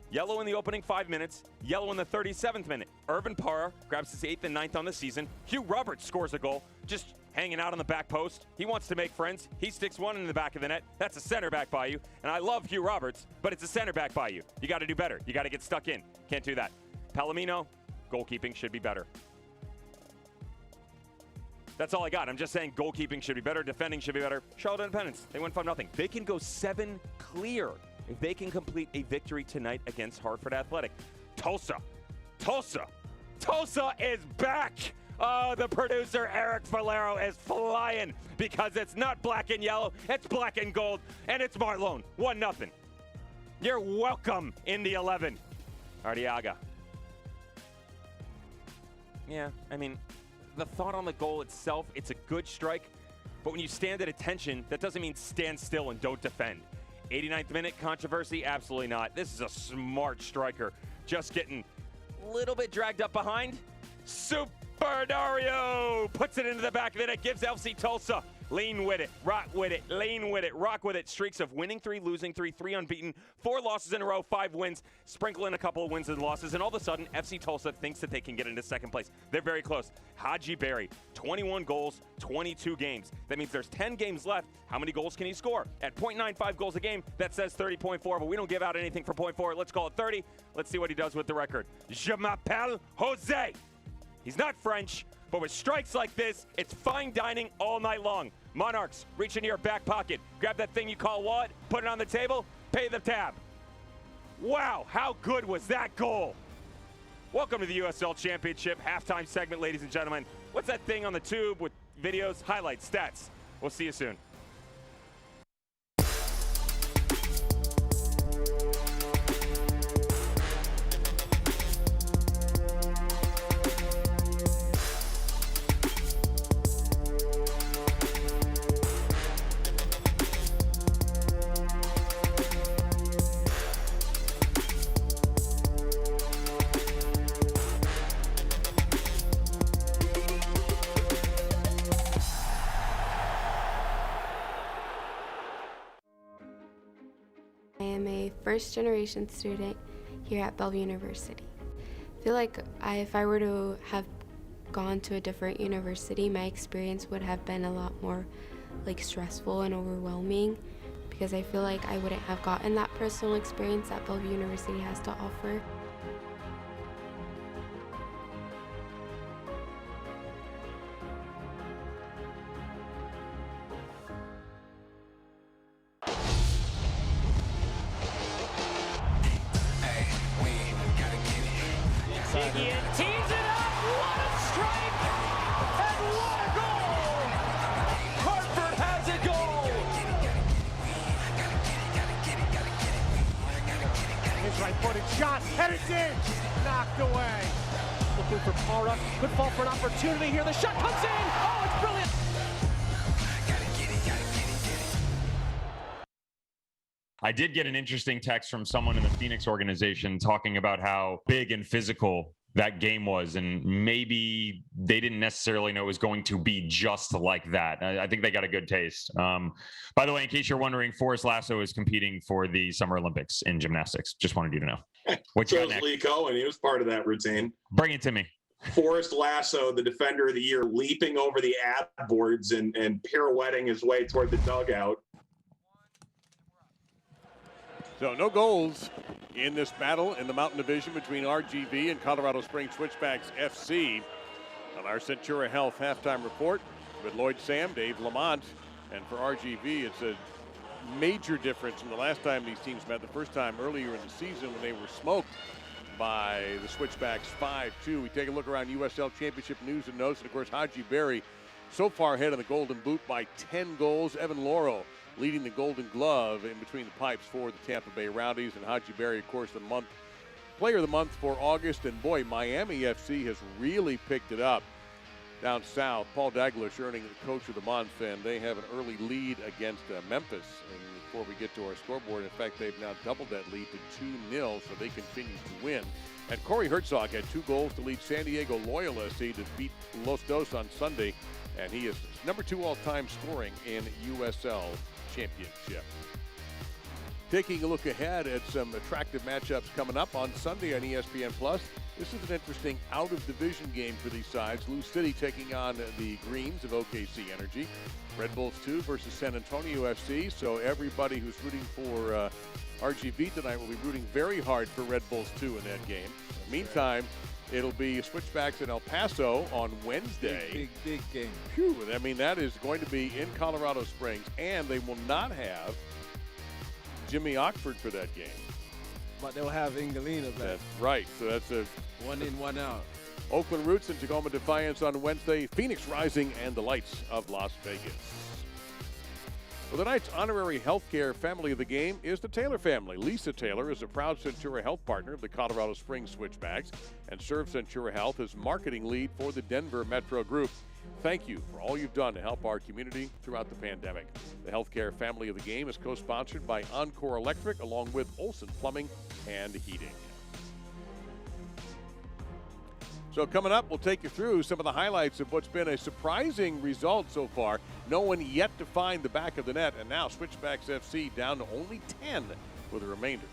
Yellow in the opening 5 minutes, yellow in the 37th minute. Irvin Parra grabs his 8th and 9th on the season. Hugh Roberts scores a goal, just hanging out on the back post. He wants to make friends. He sticks one in the back of the net. That's a center back by you. And I love Hugh Roberts, but it's a center back by you. You got to do better. You got to get stuck in. Can't do that. Palomino, goalkeeping should be better. That's all I got. I'm just saying goalkeeping should be better. Defending should be better. Charlotte Independence, they win 5-0. They can go 7 clear if they can complete a victory tonight against Hartford Athletic. Tulsa is back. Oh, the producer, Eric Valero, is flying because it's not black and yellow, it's black and gold, and it's Marlone. 1-0. You're welcome in the 11. Arteaga. Yeah, I mean, the thought on the goal itself, it's a good strike, but when you stand at attention, that doesn't mean stand still and don't defend. 89th minute controversy? Absolutely not. This is a smart striker. Just getting a little bit dragged up behind. Super Dario puts it into the back of the net, gives FC Tulsa. Lean with it, rock with it, lean with it, rock with it. Streaks of winning 3, losing 3, 3 unbeaten, 4 losses in a row, 5 wins, sprinkle in a couple of wins and losses, and all of a sudden, FC Tulsa thinks that they can get into second place. They're very close. Haji Berry, 21 goals, 22 games. That means there's 10 games left. How many goals can he score? At .95 goals a game, that says 30.4, but we don't give out anything for .4. Let's call it 30. Let's see what he does with the record. Je m'appelle Jose. He's not French, but with strikes like this, it's fine dining all night long. Monarchs, reach into your back pocket, grab that thing you call wallet, put it on the table, pay the tab. Wow, how good was that goal? Welcome to the USL Championship halftime segment, ladies and gentlemen. What's that thing on the tube with videos, highlights, stats? We'll see you soon. I am a first-generation student here at Bellevue University. I feel like if I were to have gone to a different university, my experience would have been a lot more stressful and overwhelming because I feel like I wouldn't have gotten that personal experience that Bellevue University has to offer. Ziggy and tees it up. What a strike! And what a goal! Hartford has a goal! His right-footed shot, headed in, knocked away. Looking for Para, could fall for an opportunity here. The shot comes in. Oh, it's brilliant! I did get an interesting text from someone in the Phoenix organization talking about how big and physical that game was, and maybe they didn't necessarily know it was going to be just like that. I think they got a good taste. By the way, in case you're wondering, Forrest Lasso is competing for the Summer Olympics in gymnastics. Just wanted you to know. What you So got is next? Lee Cohen. He was part of that routine. Bring it to me. Forrest Lasso, the defender of the year, leaping over the ad boards and pirouetting his way toward the dugout. So no goals in this battle in the Mountain Division between RGV and Colorado Springs Switchbacks FC. On our Centura Health halftime report with Lloyd Sam, Dave Lamont, and for RGV, it's a major difference from the last time these teams met. The first time earlier in the season when they were smoked by the Switchbacks 5-2. We take a look around USL Championship news and notes, and of course Haji Berry so far ahead of the Golden Boot by 10 goals. Evan Laurel leading the Golden Glove in between the pipes for the Tampa Bay Rowdies, and Haji Berry, of course, the player of the month for August. And boy, Miami FC has really picked it up down south. Paul Daglish earning the coach of the month, and they have an early lead against Memphis. And before we get to our scoreboard, in fact, they've now doubled that lead to 2-0, so they continue to win. And Corey Herzog had 2 goals to lead San Diego Loyal SC to beat Los Dos on Sunday, and he is number 2 all-time scoring in USL Championship. Taking a look ahead at some attractive matchups coming up on Sunday on ESPN+. This is an interesting out-of-division game for these sides. Lou City taking on the Greens of OKC Energy. Red Bulls 2 versus San Antonio FC. So everybody who's rooting for RGV tonight will be rooting very hard for Red Bulls 2 in that game. Meantime, it'll be Switchbacks in El Paso on Wednesday. Big game. Phew, I mean, that is going to be in Colorado Springs, and they will not have Jimmy Ockford for that game. But they'll have Ingalina back. That's right. So that's a 1 in, 1 out. Oakland Roots and Tacoma Defiance on Wednesday. Phoenix Rising and the Lights of Las Vegas. Well, tonight's honorary healthcare family of the game is the Taylor family. Lisa Taylor is a proud Centura Health partner of the Colorado Springs Switchbacks and serves Centura Health as marketing lead for the Denver Metro Group. Thank you for all you've done to help our community throughout the pandemic. The healthcare family of the game is co-sponsored by Encore Electric along with Olson Plumbing and Heating. So coming up, we'll take you through some of the highlights of what's been a surprising result so far. No one yet to find the back of the net, and now Switchbacks FC down to only 10 with the remainder.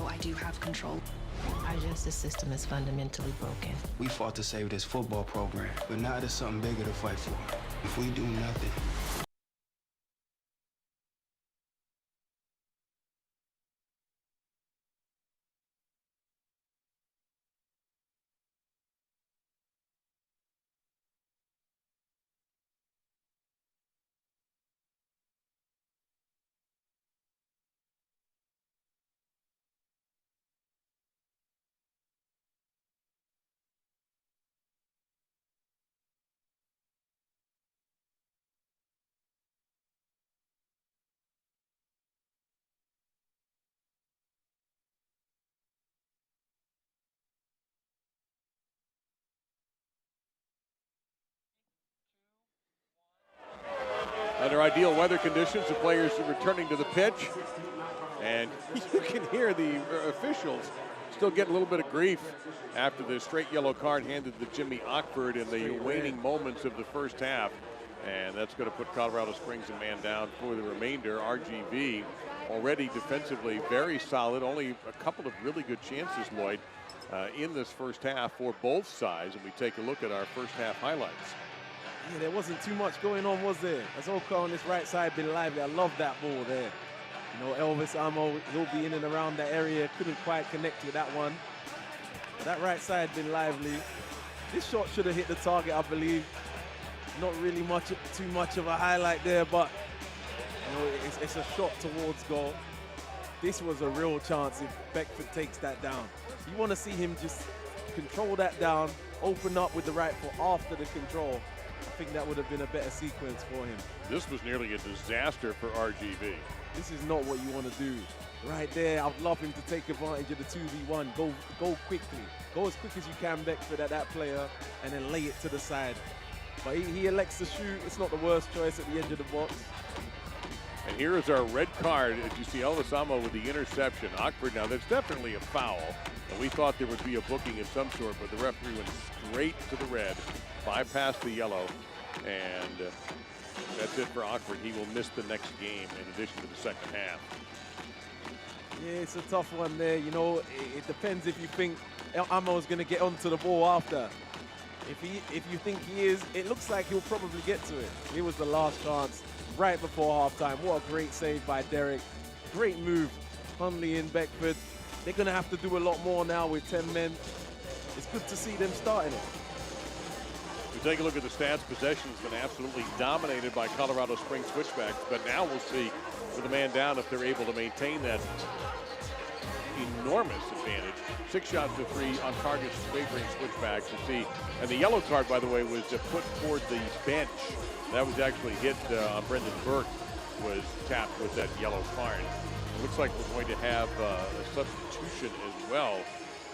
I do have control. Our justice system is fundamentally broken. We fought to save this football program, but now there's something bigger to fight for. If we do nothing, Under ideal weather conditions, the players are returning to the pitch. And you can hear the officials still getting a little bit of grief after the straight yellow card handed to Jimmy Ockford in the waning moments of the first half. And that's going to put Colorado Springs a man down for the remainder. RGV already defensively very solid. Only a couple of really good chances, Lloyd, in this first half for both sides. And we take a look at our first half highlights. Yeah, there wasn't too much going on, was there? Azoka on this right side been lively. I love that ball there. You know, Elvis Amo, he'll be in and around that area. Couldn't quite connect with that one. But that right side been lively. This shot should have hit the target, I believe. Not really too much of a highlight there, but you know, it's a shot towards goal. This was a real chance if Beckford takes that down. You want to see him just control that down, open up with the right foot after the control. I think that would have been a better sequence for him. This was nearly a disaster for RGV. This is not what you want to do. Right there, I'd love him to take advantage of the 2v1. Go quickly. Go as quick as you can, Beckford, at that player, and then lay it to the side. But he elects to shoot. It's not the worst choice at the edge of the box. And here is our red card as you see Elvis Amo with the interception. Ockford, now that's definitely a foul. And we thought there would be a booking of some sort, but the referee went straight to the red, bypassed the yellow, and that's it for Ockford. He will miss the next game in addition to the second half. Yeah, it's a tough one there. You know, it depends if you think Amo's going to get onto the ball after. If you think he is, it looks like he'll probably get to it. It was the last chance right before halftime. What a great save by Derek. Great move. Hundley and Beckford. They're going to have to do a lot more now with 10 men. It's good to see them starting it. We take a look at the stats. Possession's been absolutely dominated by Colorado Springs Switchbacks, but now we'll see with the man down if they're able to maintain that enormous advantage. 6 shots to 3 on targets favoring Switchbacks. You see, and the yellow card, by the way, was put toward the bench. That was actually hit on Brendan Burke, was tapped with that yellow card. It looks like we're going to have a substitution as well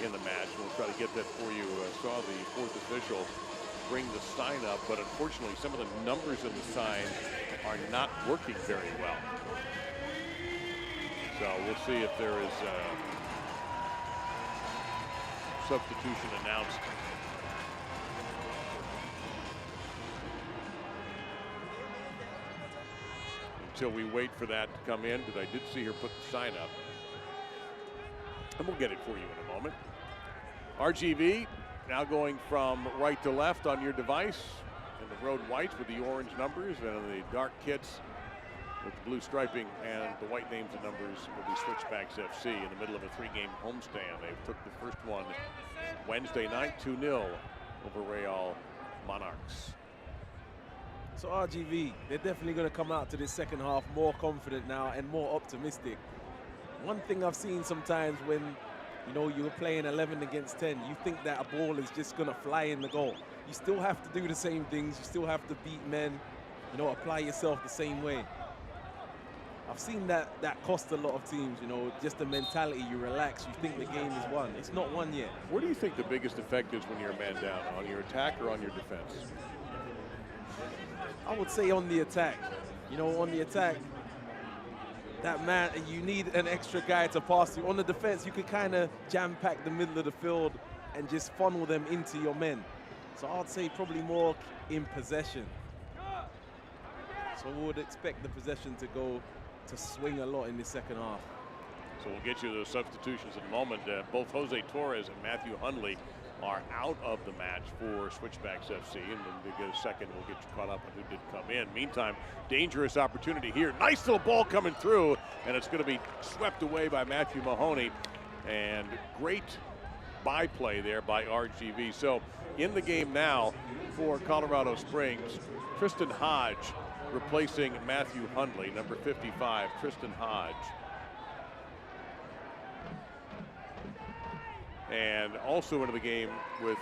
in the match. We'll try to get that for you. Saw the fourth official bring the sign up, but unfortunately some of the numbers in the sign are not working very well. So we'll see if there is substitution announced. Until we wait for that to come in, but I did see her put the sign up. And we'll get it for you in a moment. RGV now going from right to left on your device in the road whites with the orange numbers, and the dark kits with the blue striping and the white names and numbers will be Switchbacks FC in the middle of a 3-game homestand. They took the first one Wednesday night 2-0 over Real Monarchs. So RGV, they're definitely going to come out to this second half more confident now and more optimistic. One thing I've seen sometimes when, you know, you're playing 11 against 10, you think that a ball is just going to fly in the goal. You still have to do the same things. You still have to beat men, you know, apply yourself the same way. I've seen that cost a lot of teams, you know, just the mentality. You relax, you think the game is won. It's not won yet. Where do you think the biggest effect is when you're a man down? On your attack or on your defense? I would say on the attack. You know, on the attack, that man, you need an extra guy to pass to. On the defense, you could kind of jam-pack the middle of the field and just funnel them into your men. So I'd say probably more in possession. So we would expect the possession to swing a lot in the second half. So we'll get you those substitutions in a moment. Both Jose Torres and Matthew Hundley are out of the match for Switchbacks FC, and then we get a second, we'll get you caught up on who did come in. Meantime, dangerous opportunity here. Nice little ball coming through, and it's going to be swept away by Matthew Mahoney. And great byplay there by RGV. So in the game now for Colorado Springs, Tristan Hodge replacing Matthew Hundley, number 55, Tristan Hodge. And also into the game with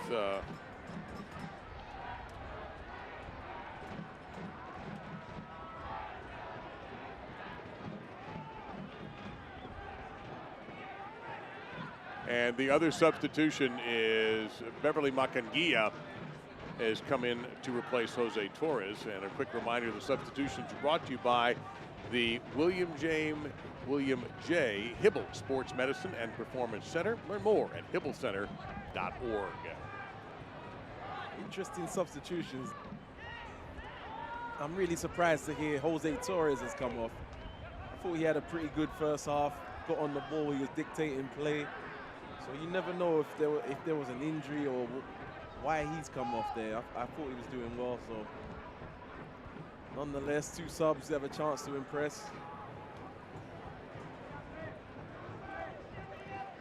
and the other substitution is Beverly Macanguilla has come in to replace Jose Torres. And a quick reminder, the substitutions brought to you by the William James William J. Hibble Sports Medicine and Performance Center. Learn more at hibblecenter.org. Interesting substitutions. I'm really surprised to hear Jose Torres has come off. I thought he had a pretty good first half, got on the ball, he was dictating play. So you never know if there was an injury or why he's come off there. I thought he was doing well, so. Nonetheless, 2 subs have a chance to impress.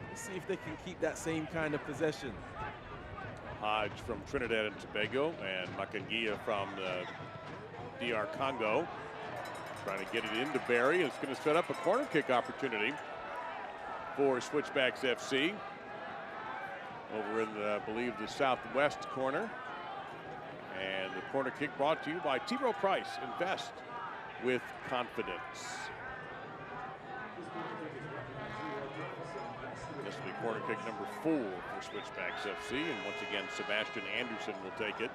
Let's see if they can keep that same kind of possession. Hodge from Trinidad and Tobago and Makangia from the DR Congo. Trying to get it into Barry. It's going to set up a corner kick opportunity for Switchbacks FC. Over in the, I believe, the southwest corner. And the corner kick brought to you by T. Rowe Price. Invest with confidence. This will be corner kick number 4 for Switchbacks FC. And once again, Sebastian Anderson will take it.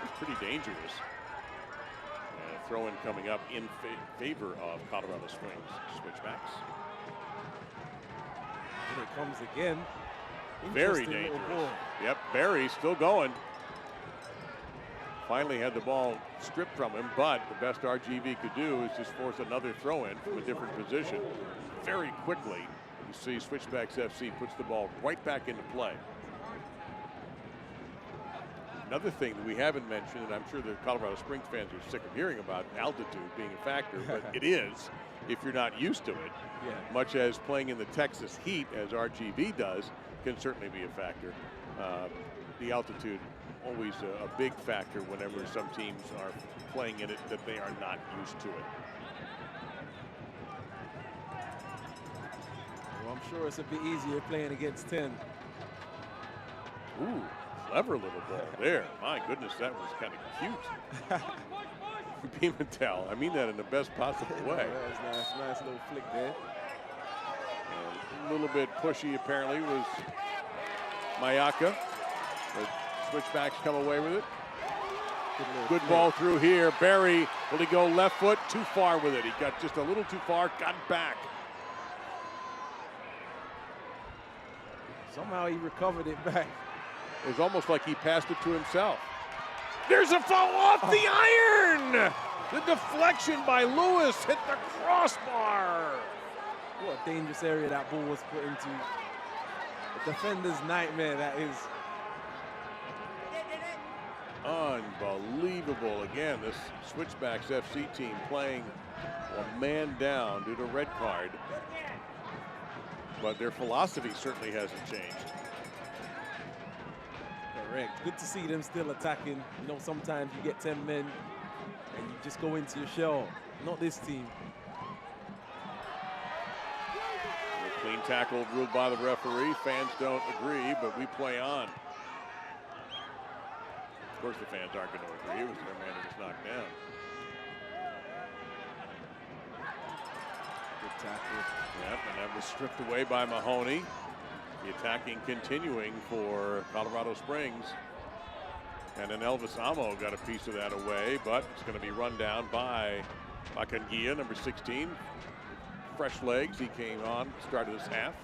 It's pretty dangerous. Throw-in coming up in favor of Colorado Springs Switchbacks. Here it comes again. Very dangerous. Yep, Barry still going. Finally had the ball stripped from him, but the best RGV could do is just force another throw-in from a different position. Very quickly, you see Switchbacks FC puts the ball right back into play. Another thing that we haven't mentioned, and I'm sure the Colorado Springs fans are sick of hearing about altitude being a factor, but it is if you're not used to it. Yeah. Much as playing in the Texas heat, as RGV does, can certainly be a factor. The altitude, always a big factor whenever some teams are playing in it that they are not used to it. Well, I'm sure it's a bit easier playing against 10. Ooh. Clever little ball there. My goodness, that was kind of cute. Pimentel, I mean that in the best possible way. That was nice, nice little flick there. And a little bit pushy apparently was Mayaka. But Switchbacks come away with it. Good ball through here. Barry, will he go left foot? Too far with it. He got just a little too far, got back. Somehow he recovered it back. It was almost like he passed it to himself. There's a foul off the iron! The deflection by Lewis hit the crossbar. What a dangerous area that ball was put into. A defender's nightmare, that is. Unbelievable. Again, this Switchbacks FC team playing a man down due to a red card. But their philosophy certainly hasn't changed. Correct. Good to see them still attacking. You know, sometimes you get 10 men and you just go into your shell. Not this team. A clean tackle ruled by the referee. Fans don't agree, but we play on. Of course the fans aren't going to agree. It was their man who was knocked down. Good tackle. Yep, and that was stripped away by Mahoney. The attacking continuing for Colorado Springs. And then Elvis Amo got a piece of that away, but it's going to be run down by Makangia, number 16. Fresh legs, he came on, started this half.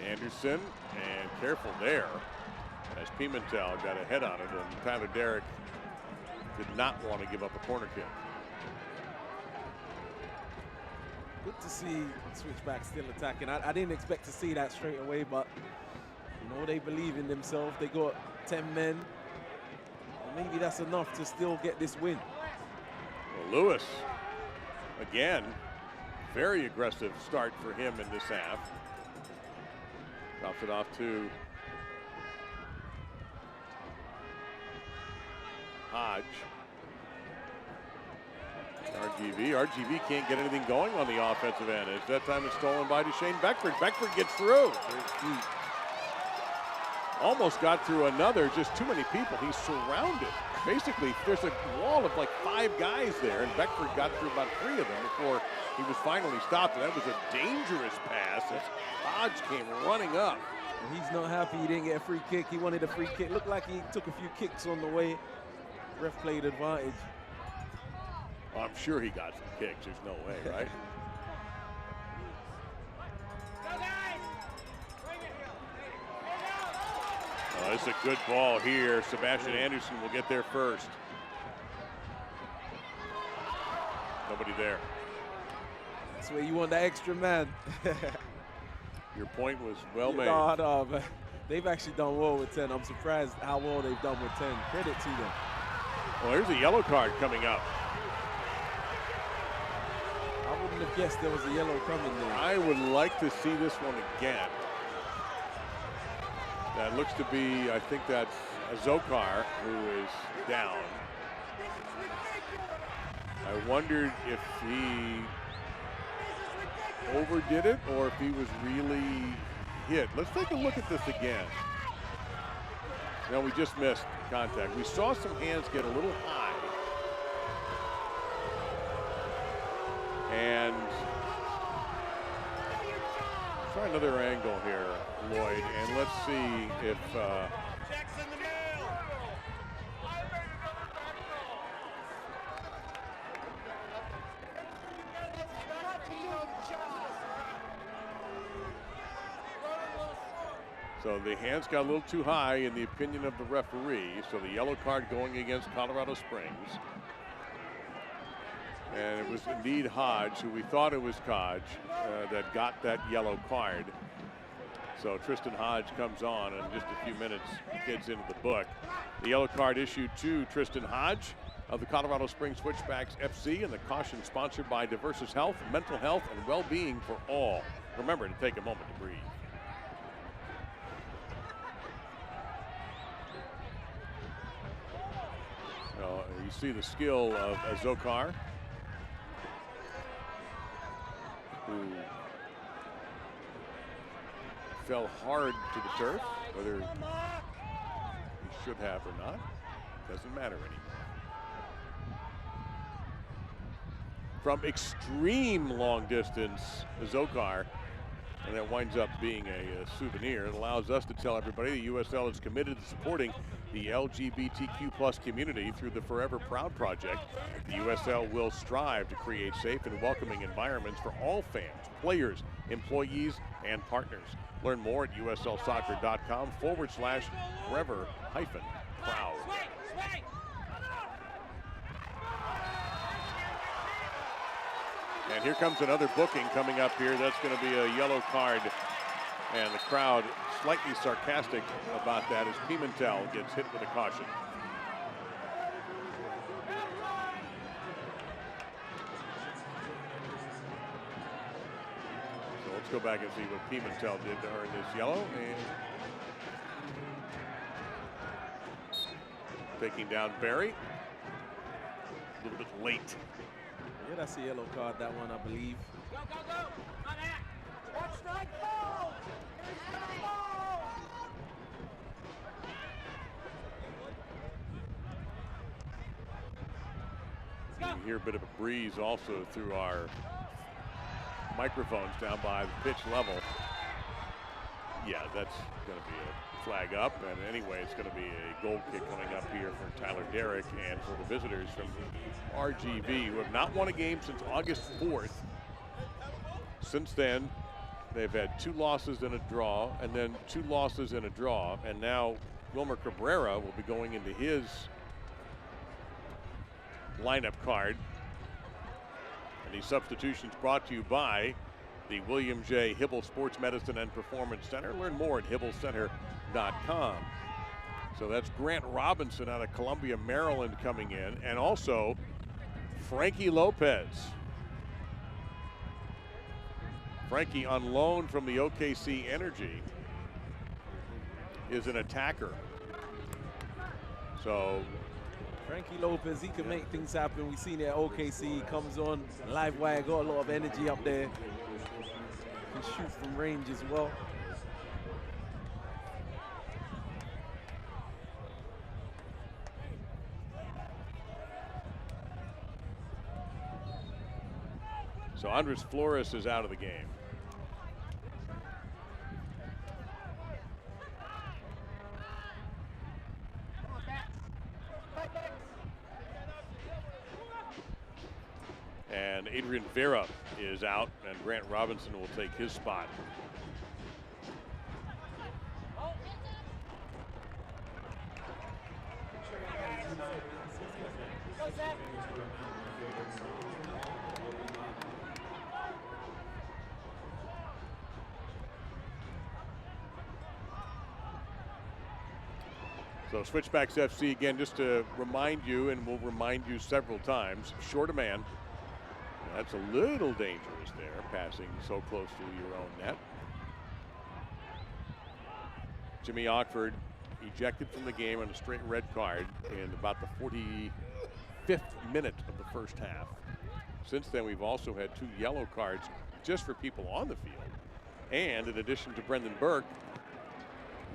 Anderson, and careful there, as Pimentel got a head on it, and Tyler Derrick did not want to give up a corner kick. Good to see Switchbacks still attacking. I didn't expect to see that straight away, but you know, they believe in themselves. They got 10 men. And maybe that's enough to still get this win. Well, Lewis, again, very aggressive start for him in this half. Drops it off to Hodge. RGV can't get anything going on the offensive end. As that time it's stolen by Deshane Beckford. Beckford gets through. Almost got through another, just too many people. He's surrounded. Basically, there's a wall of like 5 guys there, and Beckford got through about 3 of them before he was finally stopped. And that was a dangerous pass as Hodge came running up. And he's not happy he didn't get a free kick. He wanted a free kick. Looked like he took a few kicks on the way. Ref played advantage. Oh, I'm sure he got some kicks. There's no way, right? Oh, it's a good ball here. Sebastian Anderson will get there first. Nobody there. That's where you want that extra man. Your point was well made. No, man. They've actually done well with 10. I'm surprised how well they've done with 10. Credit to them. Well, here's a yellow card coming up. I wouldn't have guessed there was a yellow coming there. I would like to see this one again. That looks to be, I think that's Azokar who is down. I wondered if he overdid it or if he was really hit. Let's take a look at this again. No, we just missed contact. We saw some hands get a little high. And try another angle here, Lloyd, and let's see if so the hands got a little too high in the opinion of the referee, so the yellow card going against Colorado Springs. And it was indeed Hodge, who we thought it was Hodge, that got that yellow card. So Tristan Hodge comes on, and in just a few minutes gets into the book. The yellow card issued to Tristan Hodge of the Colorado Springs Switchbacks FC, and the caution sponsored by Diversus Health, mental health, and well-being for all. Remember to take a moment to breathe. You see the skill of Azokar, who fell hard to the turf, whether he should have or not, doesn't matter anymore. From extreme long distance, Azokar, and that winds up being a souvenir. It allows us to tell everybody the USL is committed to supporting the LGBTQ+ community through the Forever Proud Project. The USL will strive to create safe and welcoming environments for all fans, players, employees, and partners. Learn more at uslsoccer.com/forever-proud. And here comes another booking coming up here. That's going to be a yellow card. And the crowd slightly sarcastic about that as Pimentel gets hit with a caution. So let's go back and see what Pimentel did to earn this yellow. And taking down Barry. A little bit late. Yeah, that's a yellow card, that one, I believe. Go, go, go! On that! Watch strike ball! You can hear a bit of a breeze also through our microphones down by the pitch level. Yeah, that's going to be a flag up, and anyway, it's going to be a goal kick coming up here for Tyler Derrick and for the visitors from RGV, who have not won a game since August 4th. Since then, they've had 2 losses and a draw, and then 2 losses and a draw, and now Wilmer Cabrera will be going into his lineup card. And these substitutions brought to you by the William J. Hibble Sports Medicine and Performance Center. Learn more at hibblecenter.com. So that's Grant Robinson out of Columbia, Maryland coming in, and also Frankie Lopez. Frankie on loan from the OKC Energy is an attacker. So Frankie Lopez, he can make things happen. We've seen it at OKC. He comes on live wire, got a lot of energy up there. Can shoot from range as well. So Andres Flores is out of the game. And Adrian Vera is out, and Grant Robinson will take his spot. So Switchbacks FC, again, just to remind you, and we'll remind you several times, short a man. That's a little dangerous there, passing so close to your own net. Jimmy Ockford ejected from the game on a straight red card in about the 45th minute of the first half. Since then, we've also had 2 yellow cards just for people on the field. And in addition to Brendan Burke,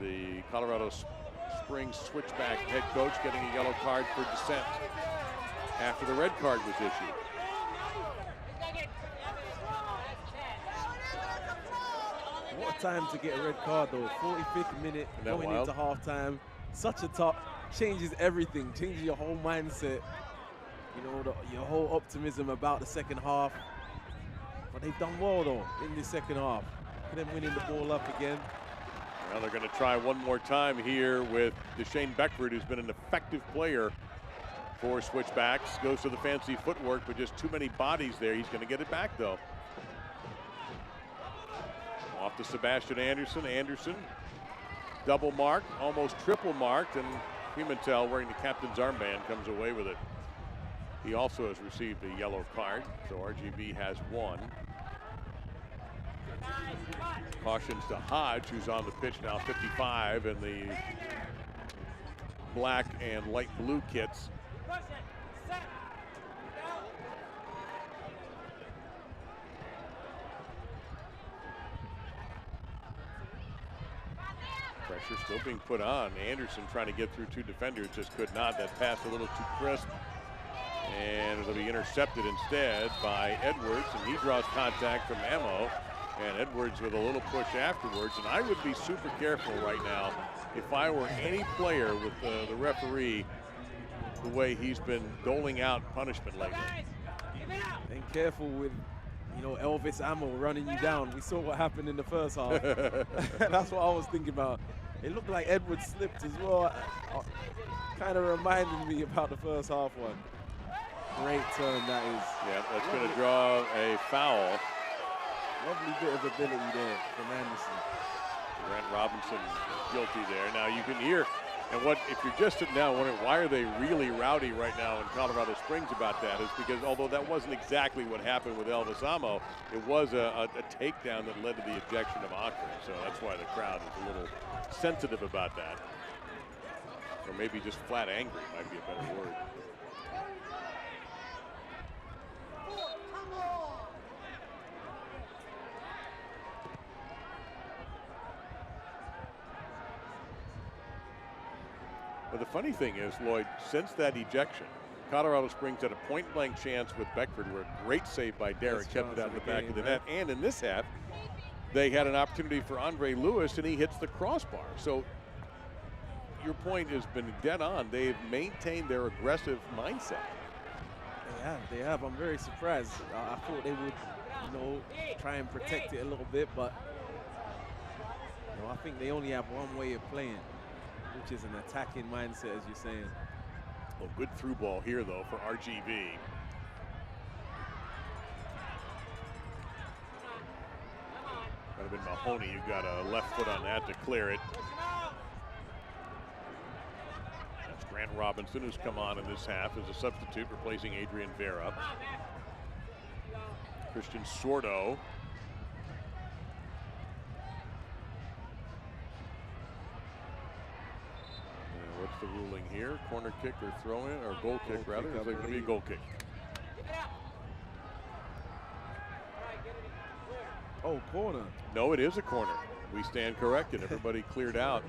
the Colorado Springs Switchback head coach getting a yellow card for dissent after the red card was issued. What a time to get a red card though. 45th minute, going into halftime. Such a top, changes everything, changes your whole mindset. You know, your whole optimism about the second half. But they've done well though in the second half. Look at them winning the ball up again. Now they're going to try one more time here with Deshane Beckford, who's been an effective player for Switchbacks. Goes to the fancy footwork, but just too many bodies there. He's going to get it back, though. Off to Sebastian Anderson. Anderson, double marked, almost triple marked, and Pimentel, wearing the captain's armband, comes away with it. He also has received a yellow card, so RGV has 1. Cautions to Hodge, who's on the pitch now, 55, in the black and light blue kits. Pressure still being put on. Anderson trying to get through 2 defenders, just could not. That pass a little too crisp. And it'll be intercepted instead by Edwards, and he draws contact from Ammo. And Edwards with a little push afterwards. And I would be super careful right now if I were any player with the referee, the way he's been doling out punishment lately. And careful with, you know, Elvis Ammo running you down. We saw what happened in the first half. That's what I was thinking about. It looked like Edwards slipped as well. Kind of reminded me about the first half one. Great turn that is. Yeah, that's going to draw a foul. Lovely bit of ability there from Anderson. Grant Robinson guilty there. Now you can hear, and what if you're just sitting down wondering why are they really rowdy right now in Colorado Springs about that, is because although that wasn't exactly what happened with Elvis Ammo, it was a takedown that led to the ejection of Ockford. So that's why the crowd is a little sensitive about that. Or maybe just flat angry might be a better word. But the funny thing is, Lloyd, since that ejection, Colorado Springs had a point-blank chance with Beckford, where a great save by Derek kept it out in the back of the net. And in this half, they had an opportunity for Andre Lewis, and he hits the crossbar. So your point has been dead on. They've maintained their aggressive mindset. They have. I'm very surprised. I thought they would, you know, try and protect it a little bit, but you know, I think they only have one way of playing, which is an attacking mindset, as you're saying. Well, good through ball here, though, for RGV. Might have been Mahoney. You got a left foot on that to clear it. That's Grant Robinson, who's come on in this half as a substitute, replacing Adrian Vera. Christian Sordo. What's the ruling here? Corner kick or throw in, or goal kick rather? It's going to be a goal kick. Oh, corner. No, it is a corner. We stand corrected. Everybody cleared out.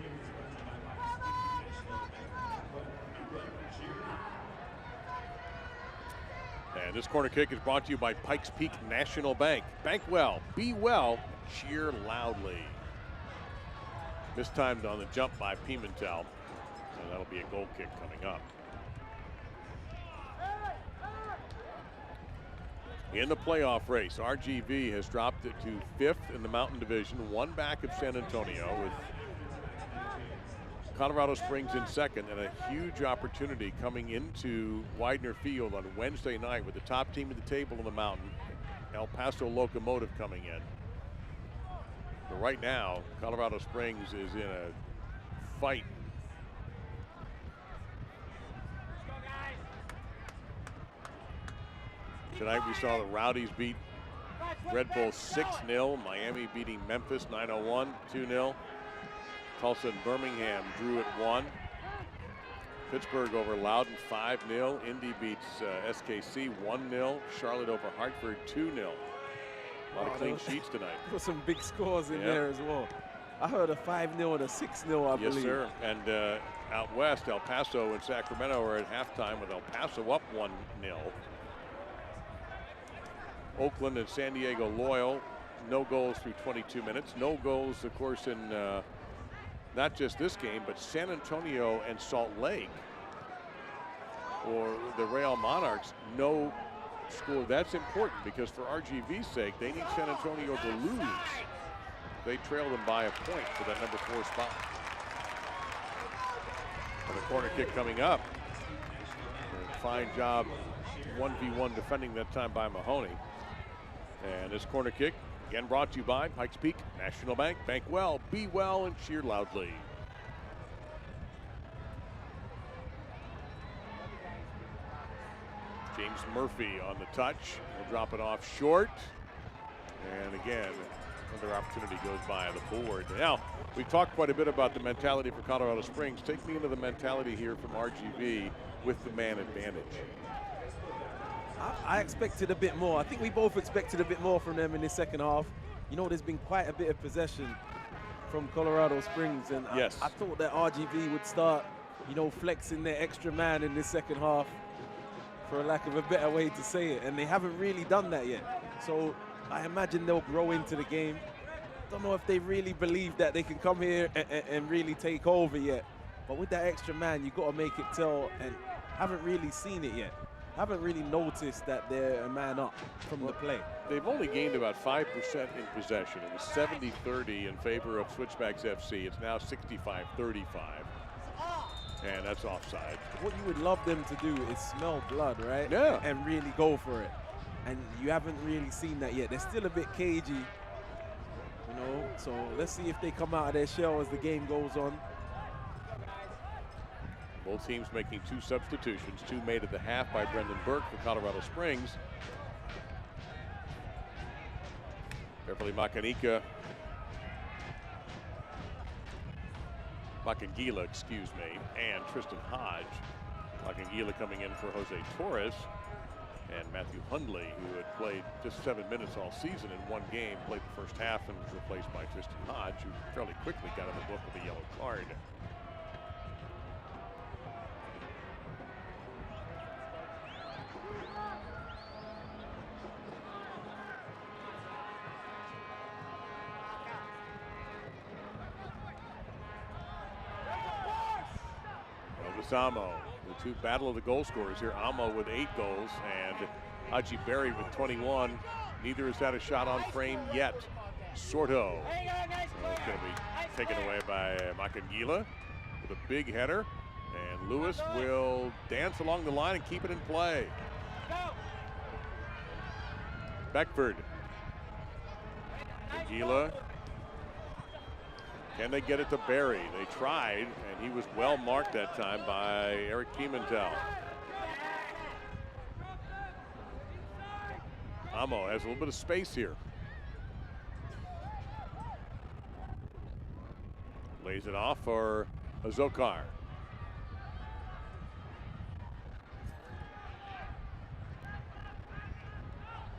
And And this corner kick is brought to you by Pikes Peak National Bank. Bank well, be well, cheer loudly. Mistimed on the jump by Pimentel, and that'll be a goal kick coming up. In the playoff race, RGV has dropped it to 5th in the Mountain Division, 1 back of San Antonio, with Colorado Springs in 2nd, and a huge opportunity coming into Widener Field on Wednesday night with the top team at the table in the Mountain, El Paso Locomotive coming in. But right now, Colorado Springs is in a fight. Tonight we saw the Rowdies beat Red Bull 6-0. Miami beating Memphis 9-1, 2-0. Tulsa and Birmingham drew at 1. Pittsburgh over Loudoun 5-0. Indy beats SKC 1-0. Charlotte over Hartford 2-0. A lot of clean sheets tonight. There were some big scores in there as well. I heard a 5-0 and a 6-0, I believe. Yes, sir. And out west, El Paso and Sacramento are at halftime with El Paso up 1-0. Oakland and San Diego Loyal, no goals through 22 minutes. No goals, of course, in not just this game, but San Antonio and Salt Lake, or the Real Monarchs, no score. That's important because for RGV's sake, they need San Antonio to lose. They trail them by a point for that number 4 spot. And a corner kick coming up. A fine job, 1v1 defending that time by Mahoney. And this corner kick, again brought to you by Pikes Peak National Bank. Bank well, be well, and cheer loudly. James Murphy on the touch. He'll drop it off short. And again, another opportunity goes by the board. Now, we've talked quite a bit about the mentality for Colorado Springs. Take me into the mentality here from RGV with the man advantage. I expected a bit more. I think we both expected a bit more from them in the second half. You know, there's been quite a bit of possession from Colorado Springs, and yes. I thought that RGV would start, you know, flexing their extra man in this second half, for a lack of a better way to say it, and they haven't really done that yet. So I imagine they'll grow into the game. Don't know if they really believe that they can come here and really take over yet. But with that extra man, you've got to make it tell, and haven't really seen it yet. Haven't really noticed that they're a man up from the play. They've only gained about 5% in possession. It was 70-30 in favor of Switchbacks FC. It's now 65-35. And that's offside. What you would love them to do is smell blood, right? Yeah. And really go for it. And you haven't really seen that yet. They're still a bit cagey, you know? So let's see if they come out of their shell as the game goes on. Both teams making 2 substitutions, 2 made at the half by Brendan Burke for Colorado Springs. Beverly Makangila, excuse me, and Tristan Hodge. Makangila coming in for Jose Torres, and Matthew Hundley, who had played just 7 minutes all season in 1 game, played the first half and was replaced by Tristan Hodge, who fairly quickly got in the book with a yellow card. Amo, the 2 battle of the goal scorers here. Amo with 8 goals and Haji Berry with 21. Neither has had a shot on frame yet. Sorto is going to be taken away by Makangila with a big header. And Lewis will dance along the line and keep it in play. Beckford. Makangila. Can they get it to Barry? They tried, and he was well marked that time by Eric Pimentel. Amo has a little bit of space here. Lays it off for Azokar.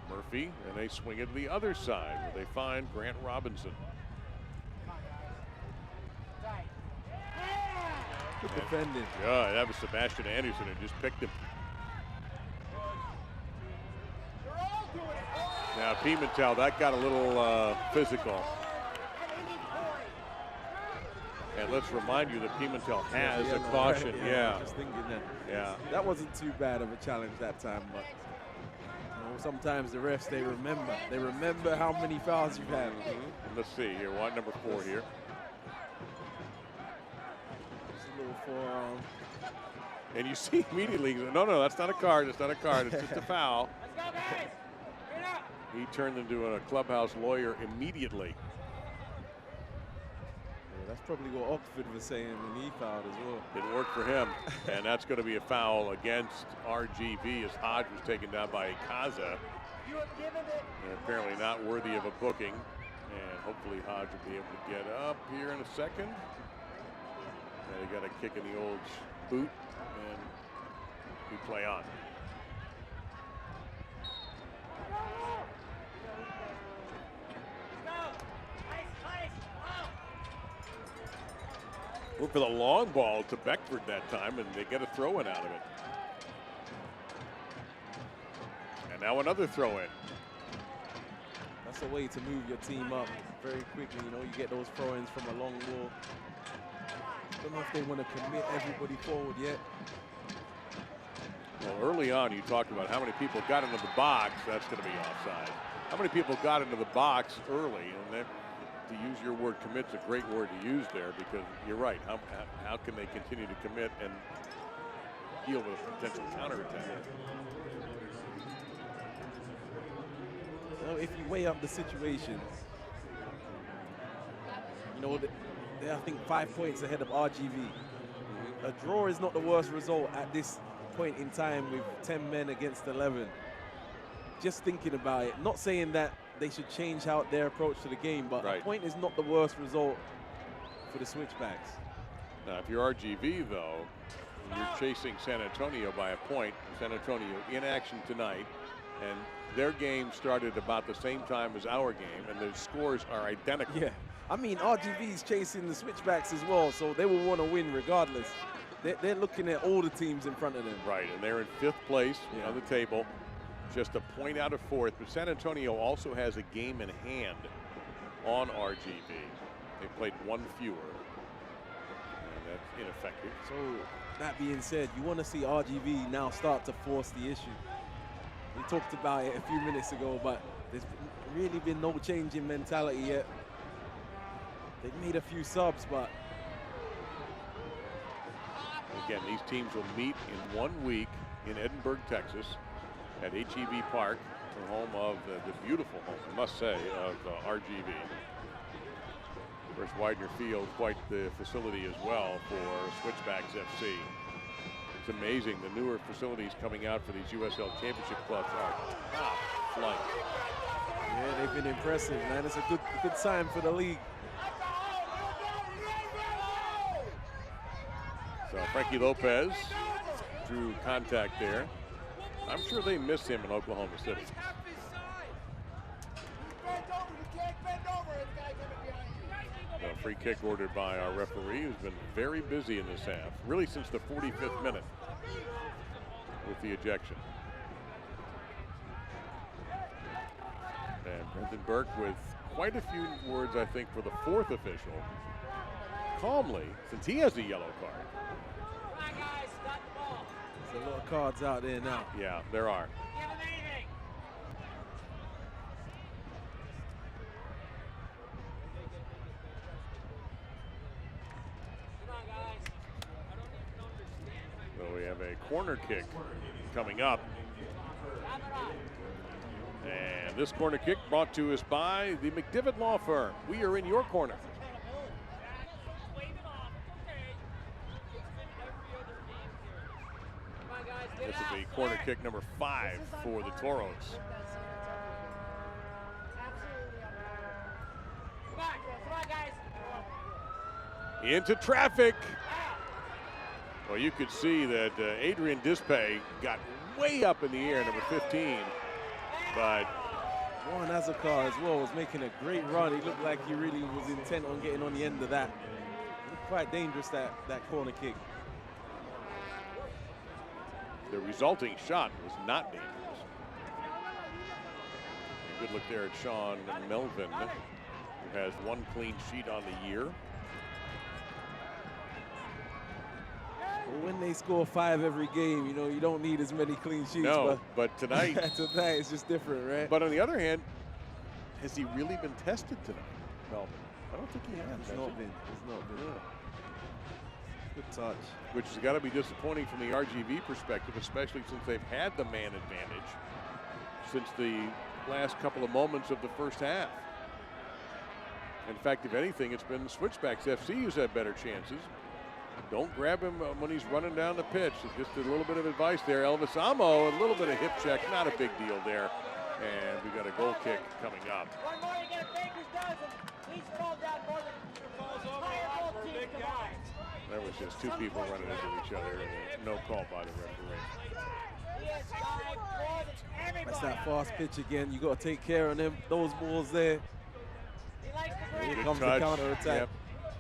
Murphy, and they swing it to the other side where they find Grant Robinson. Good defending. Yeah, that was Sebastian Anderson who just picked him. Now Pimentel, that got a little physical. And let's remind you that Pimentel has a caution. Right? Yeah. Just thinking that. Yeah. That wasn't too bad of a challenge that time, but you know, sometimes the refs, they remember. They remember how many fouls you've had. Let's see here. Number 4 here. Just a little forearm. And you see immediately, no, that's not a card. It's not a card. It's just a foul. He turned into a clubhouse lawyer immediately. Yeah, that's probably what Oxford was saying when he fouled as well. It worked for him. And that's going to be a foul against RGV as Hodge was taken down by Ikaza. And apparently not worthy of a booking. And hopefully Hodge will be able to get up here in a second. And he got a kick in the old boot. And we play on. Look for the long ball to Beckford that time, and they get a throw-in out of it. And now another throw-in. That's a way to move your team up very quickly. You know, you get those throw-ins from a long ball. Don't know if they want to commit everybody forward yet. Well, early on, you talked about how many people got into the box. That's going to be offside. How many people got into the box early? And that, to use your word, commit's a great word to use there, because you're right. How can they continue to commit and deal with a potential counterattack? Well, if you weigh up the situation, you know, they're, I think, 5 points ahead of RGV. A draw is not the worst result at this point in time with 10 men against 11. Just thinking about it, not saying that they should change how their approach to the game, but a point is not the worst result for the Switchbacks. Now, if you're RGV, though, you're chasing San Antonio by a point. San Antonio in action tonight, and their game started about the same time as our game, and the scores are identical. Yeah, I mean, RGV's chasing the Switchbacks as well, so they will want to win regardless. They're looking at all the teams in front of them. Right, and they're in 5th place on the table, just a point out of 4th. But San Antonio also has a game in hand on RGV. They played one fewer, and that's ineffective. So, that being said, you want to see RGV now start to force the issue. We talked about it a few minutes ago, but there's really been no change in mentality yet. They've made a few subs, but again, these teams will meet in 1 week in Edinburgh, Texas, at HEB Park, the home of the beautiful home, I must say, of RGV. Of course, Widener Field, quite the facility as well for Switchbacks FC. It's amazing, the newer facilities coming out for these USL Championship clubs are top flight. yeah, they've been impressive, man. It's a good sign for the league. So Frankie Lopez drew contact there. I'm sure they miss him in Oklahoma City. A free kick ordered by our referee, who's been very busy in this half, really since the 45th minute with the ejection. And Brendan Burke with quite a few words, I think, for the 4th official. Calmly, since he has a yellow card. There's a lot of cards out there now. Yeah, there are. So we have a corner kick coming up. And this corner kick brought to us by the McDivitt Law Firm. We are in your corner. This will be corner kick number 5 for the Toros. Into traffic. Well, you could see that Adrian Dispay got way up in the air, number 15. But Juan Azakar as well was making a great run. He looked like he really was intent on getting on the end of that. It looked quite dangerous, that corner kick. The resulting shot was not dangerous. Good look there at Sean Melvin, who has 1 clean sheet on the year. Well, when they score 5 every game, you know, you don't need as many clean sheets. No, but tonight, tonight it's just different, right? But on the other hand, has he really been tested tonight, Melvin? I don't think he has. It's not been. It's not been. Good touch. Which has got to be disappointing from the RGV perspective, especially since they've had the man advantage since the last couple of moments of the first half. In fact, if anything, it's been Switchbacks FC who's had better chances. Don't grab him when he's running down the pitch. Just a little bit of advice there. Elvis Amo, a little bit of hip check, not a big deal there. And we got a goal kick coming up. One more, you get a baker's dozen. Please fall down more than falls over a lot for a big guy. There was just 2 people running into each other, and no call by the referee. That's that fast pitch again. You got to take care of them. Those balls there. Here comes the counter attack. Yep.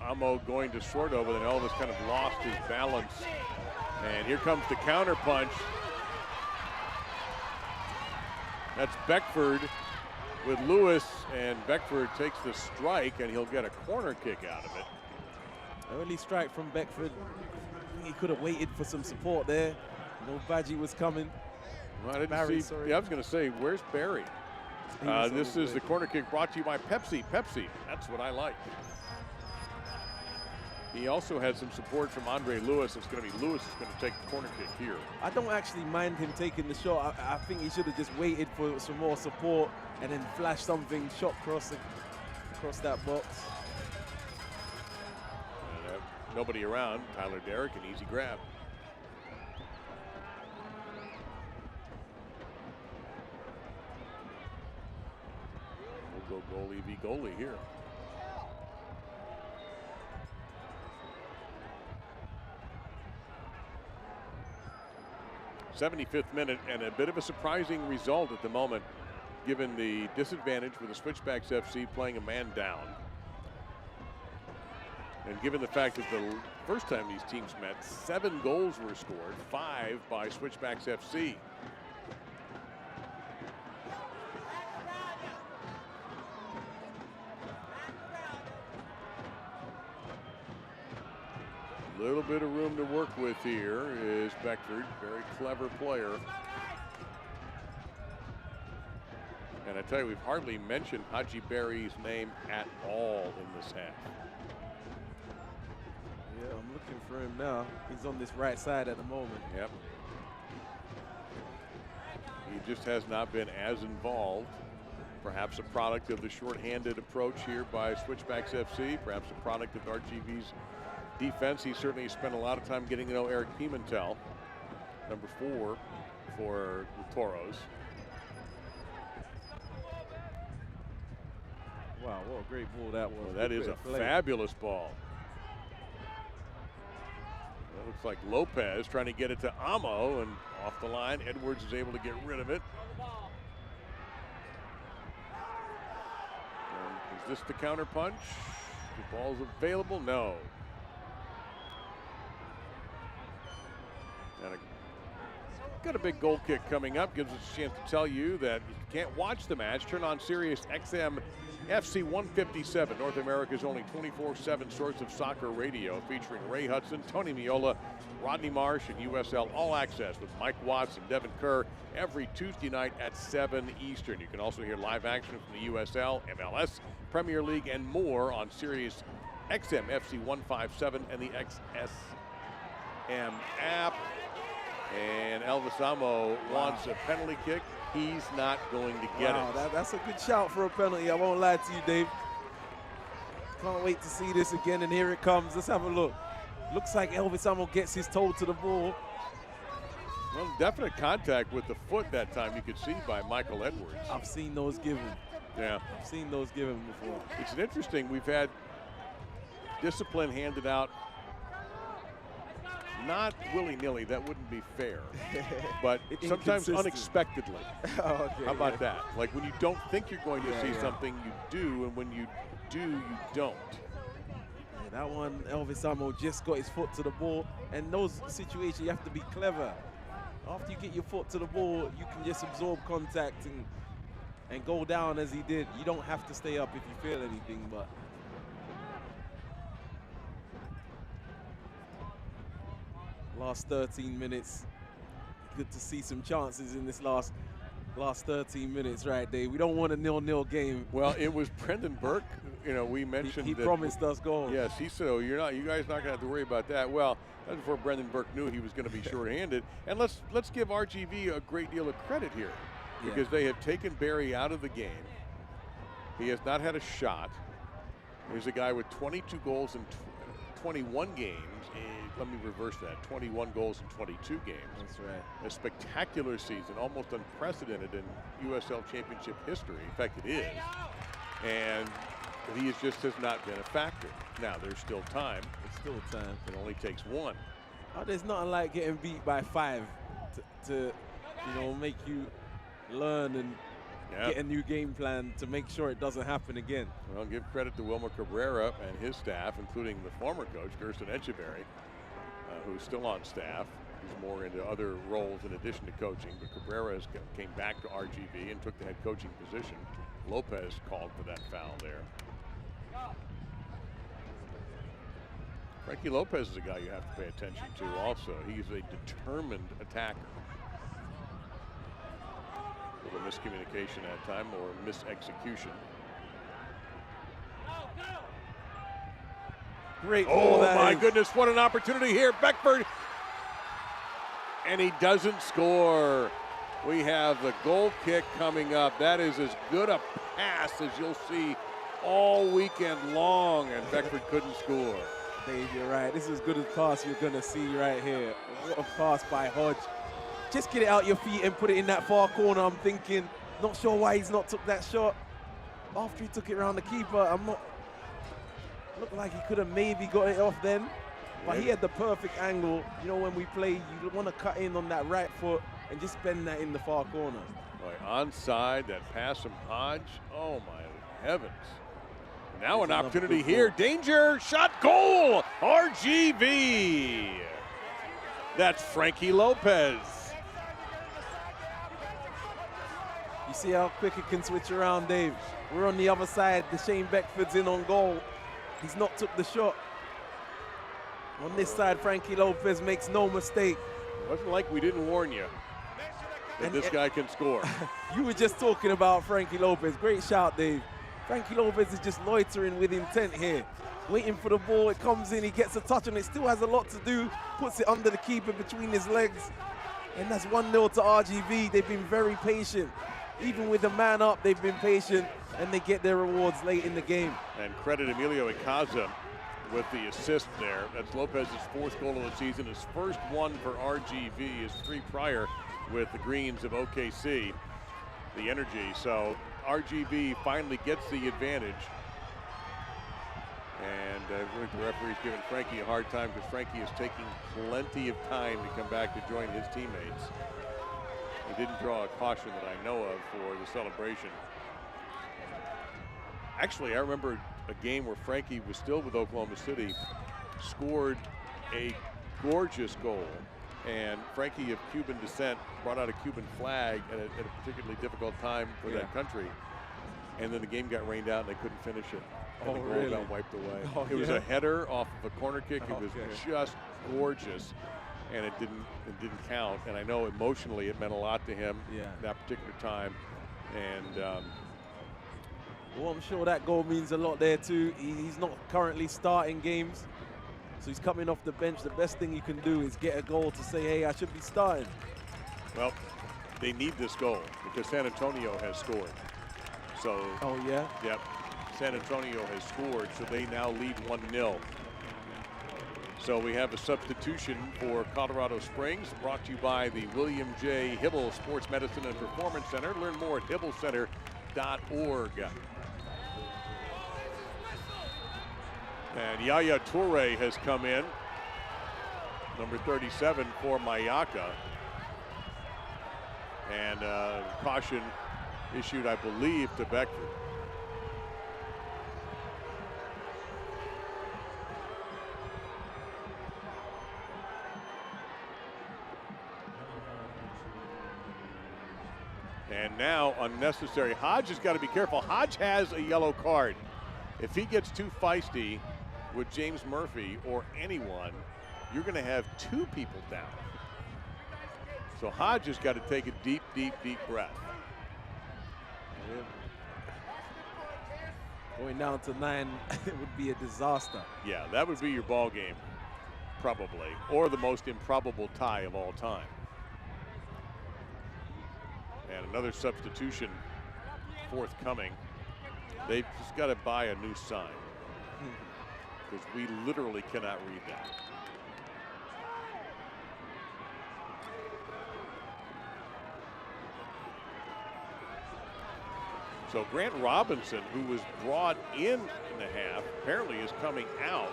Amo going to short over, then Elvis kind of lost his balance. And here comes the counter punch. That's Beckford with Lewis, and Beckford takes the strike, and he'll get a corner kick out of it. Early strike from Beckford. He could have waited for some support there. No Badgie was coming. Well, I didn't Barry, see. sorry. Yeah, I was going to say, where's Barry? This is the corner kick brought to you by Pepsi. Pepsi, that's what I like. He also had some support from Andre Lewis. It's going to be Lewis is going to take the corner kick here. I don't actually mind him taking the shot. I think he should have just waited for some more support and then flash something, shot across that box. And, nobody around. Tyler Derrick, an easy grab. We'll go goalie v. goalie here. '75th minute, and a bit of a surprising result at the moment, given the disadvantage for the Switchbacks FC playing a man down. And given the fact that the first time these teams met, 7 goals were scored, 5 by Switchbacks FC. Little bit of room to work with here is Beckford, very clever player. And I tell you, we've hardly mentioned Haji Berry's name at all in this half. Yeah, I'm looking for him now. He's on this right side at the moment. Yep. He just has not been as involved. Perhaps a product of the short-handed approach here by Switchbacks FC. Perhaps a product of RGV's defense. He certainly spent a lot of time getting to know Eric Pimentel, number 4 for the Toros. Wow, what a great ball that was. Well, that is a fabulous ball. That looks like Lopez trying to get it to Amo, and off the line, Edwards is able to get rid of it. And is this the counter punch? The ball's available? No. And got a big goal kick coming up. Gives us a chance to tell you that if you can't watch the match, turn on Sirius XM FC 157, North America's only 24/7 source of soccer radio, featuring Ray Hudson, Tony Miola, Rodney Marsh, and USL All Access with Mike Watts and Devin Kerr every Tuesday night at 7 Eastern. You can also hear live action from the USL, MLS, Premier League, and more on Sirius XM FC 157 and the XSM app. And Elvis Amo wants a penalty kick. He's not going to get it. That's a good shout for a penalty. I won't lie to you, Dave. Can't wait to see this again, and here it comes. Let's have a look. Looks like Elvis Amo gets his toe to the ball. Well, definite contact with the foot that time, you could see by Michael Edwards. I've seen those given. Yeah. I've seen those given before. It's an interesting, we've had discipline handed out, not willy-nilly, that wouldn't be fair, but sometimes unexpectedly. Okay, how about that? Like when you don't think you're going to see something, you do, and when you do, you don't. Yeah, that one, Elvis Amo just got his foot to the ball, and those situations you have to be clever. After you get your foot to the ball, you can just absorb contact and and go down as he did. You don't have to stay up if you feel anything, but last 13 minutes, good to see some chances in this last 13 minutes, right, Dave? We don't want a 0-0 game. Well, it was Brendan Burke. You know, we mentioned he that promised us goals. Yes, he said, "Oh, you guys not going to have to worry about that." Well, that's before Brendan Burke knew he was going to be shorthanded. And let's give RGV a great deal of credit here, because they have taken Barry out of the game. He has not had a shot. Here's a guy with 22 goals in 21 games. Let me reverse that. 21 goals in 22 games. That's right. A spectacular season, almost unprecedented in USL Championship history. In fact, it is. And he has not been a factor. Now, there's still time. There's still time. It only takes one. Oh, there's nothing like getting beat by 5 to make you learn and get a new game plan to make sure it doesn't happen again. Well, give credit to Wilmer Cabrera and his staff, including the former coach, Gerson Echeverry, who's still on staff. He's more into other roles in addition to coaching. But Cabrera came back to RGV and took the head coaching position. Lopez called for that foul there. Frankie Lopez is a guy you have to pay attention to also. He's a determined attacker. A little miscommunication at time or misexecution. Great. Oh my goodness, what an opportunity here. Beckford. And he doesn't score. We have the goal kick coming up. That is as good a pass as you'll see all weekend long, and Beckford couldn't score. Dave, you're right. This is as good a pass you're going to see right here. What a pass by Hodge. Just get it out your feet and put it in that far corner. I'm thinking, not sure why he's not took that shot. After he took it around the keeper, looked like he could have maybe got it off then. But he had the perfect angle. You know, when we play, you want to cut in on that right foot and just bend that in the far corner. Boy, onside, that pass from Hodge. Oh, my heavens. Now an opportunity here. Danger, shot, goal, RGV. That's Frankie Lopez. You see how quick it can switch around, Dave. We're on the other side. Shane Beckford's in on goal. He's not took the shot. On this side, Frankie Lopez makes no mistake. It wasn't like we didn't warn you that this guy can score. You were just talking about Frankie Lopez. Great shout, Dave. Frankie Lopez is just loitering with intent here. Waiting for the ball, it comes in, he gets a touch on it, still has a lot to do, puts it under the keeper between his legs. And that's 1-0 to RGV. They've been very patient. Even with the man up, they've been patient, and they get their rewards late in the game. And credit Emilio Icaza with the assist there. That's Lopez's 4th goal of the season, his first one for RGV, his 3 prior with the Greens of OKC, the Energy. So RGV finally gets the advantage. And the referee's giving Frankie a hard time because Frankie is taking plenty of time to come back to join his teammates. He didn't draw a caution that I know of for the celebration. Actually, I remember a game where Frankie was still with Oklahoma City, scored a gorgeous goal, and Frankie of Cuban descent brought out a Cuban flag at a particularly difficult time for that country, and then the game got rained out and they couldn't finish it. And the goal got wiped away. It was a header off of a corner kick. It was just gorgeous, and it didn't count. And I know emotionally it meant a lot to him that particular time. And well, I'm sure that goal means a lot there too. He's not currently starting games, so he's coming off the bench. The best thing you can do is get a goal to say, hey, I should be starting. Well, they need this goal because San Antonio has scored. So, yep, San Antonio has scored, so they now lead 1-0. So we have a substitution for Colorado Springs, brought to you by the William J. Hibble Sports Medicine and Performance Center. Learn more at hibblecenter.org. And Yaya Toure has come in, number 37 for Mayaka. And caution issued, I believe, to Beckford. And now unnecessary. Hodge has got to be careful. Hodge has a yellow card. If he gets too feisty with James Murphy or anyone, you're going to have 2 people down. So Hodge has got to take a deep, deep, deep breath. Yeah. Going down to 9, it would be a disaster. Yeah, that would be your ball game, probably, or the most improbable tie of all time. And another substitution forthcoming. They've just got to buy a new sign because we literally cannot read that. So Grant Robinson, who was brought in the half, apparently is coming out.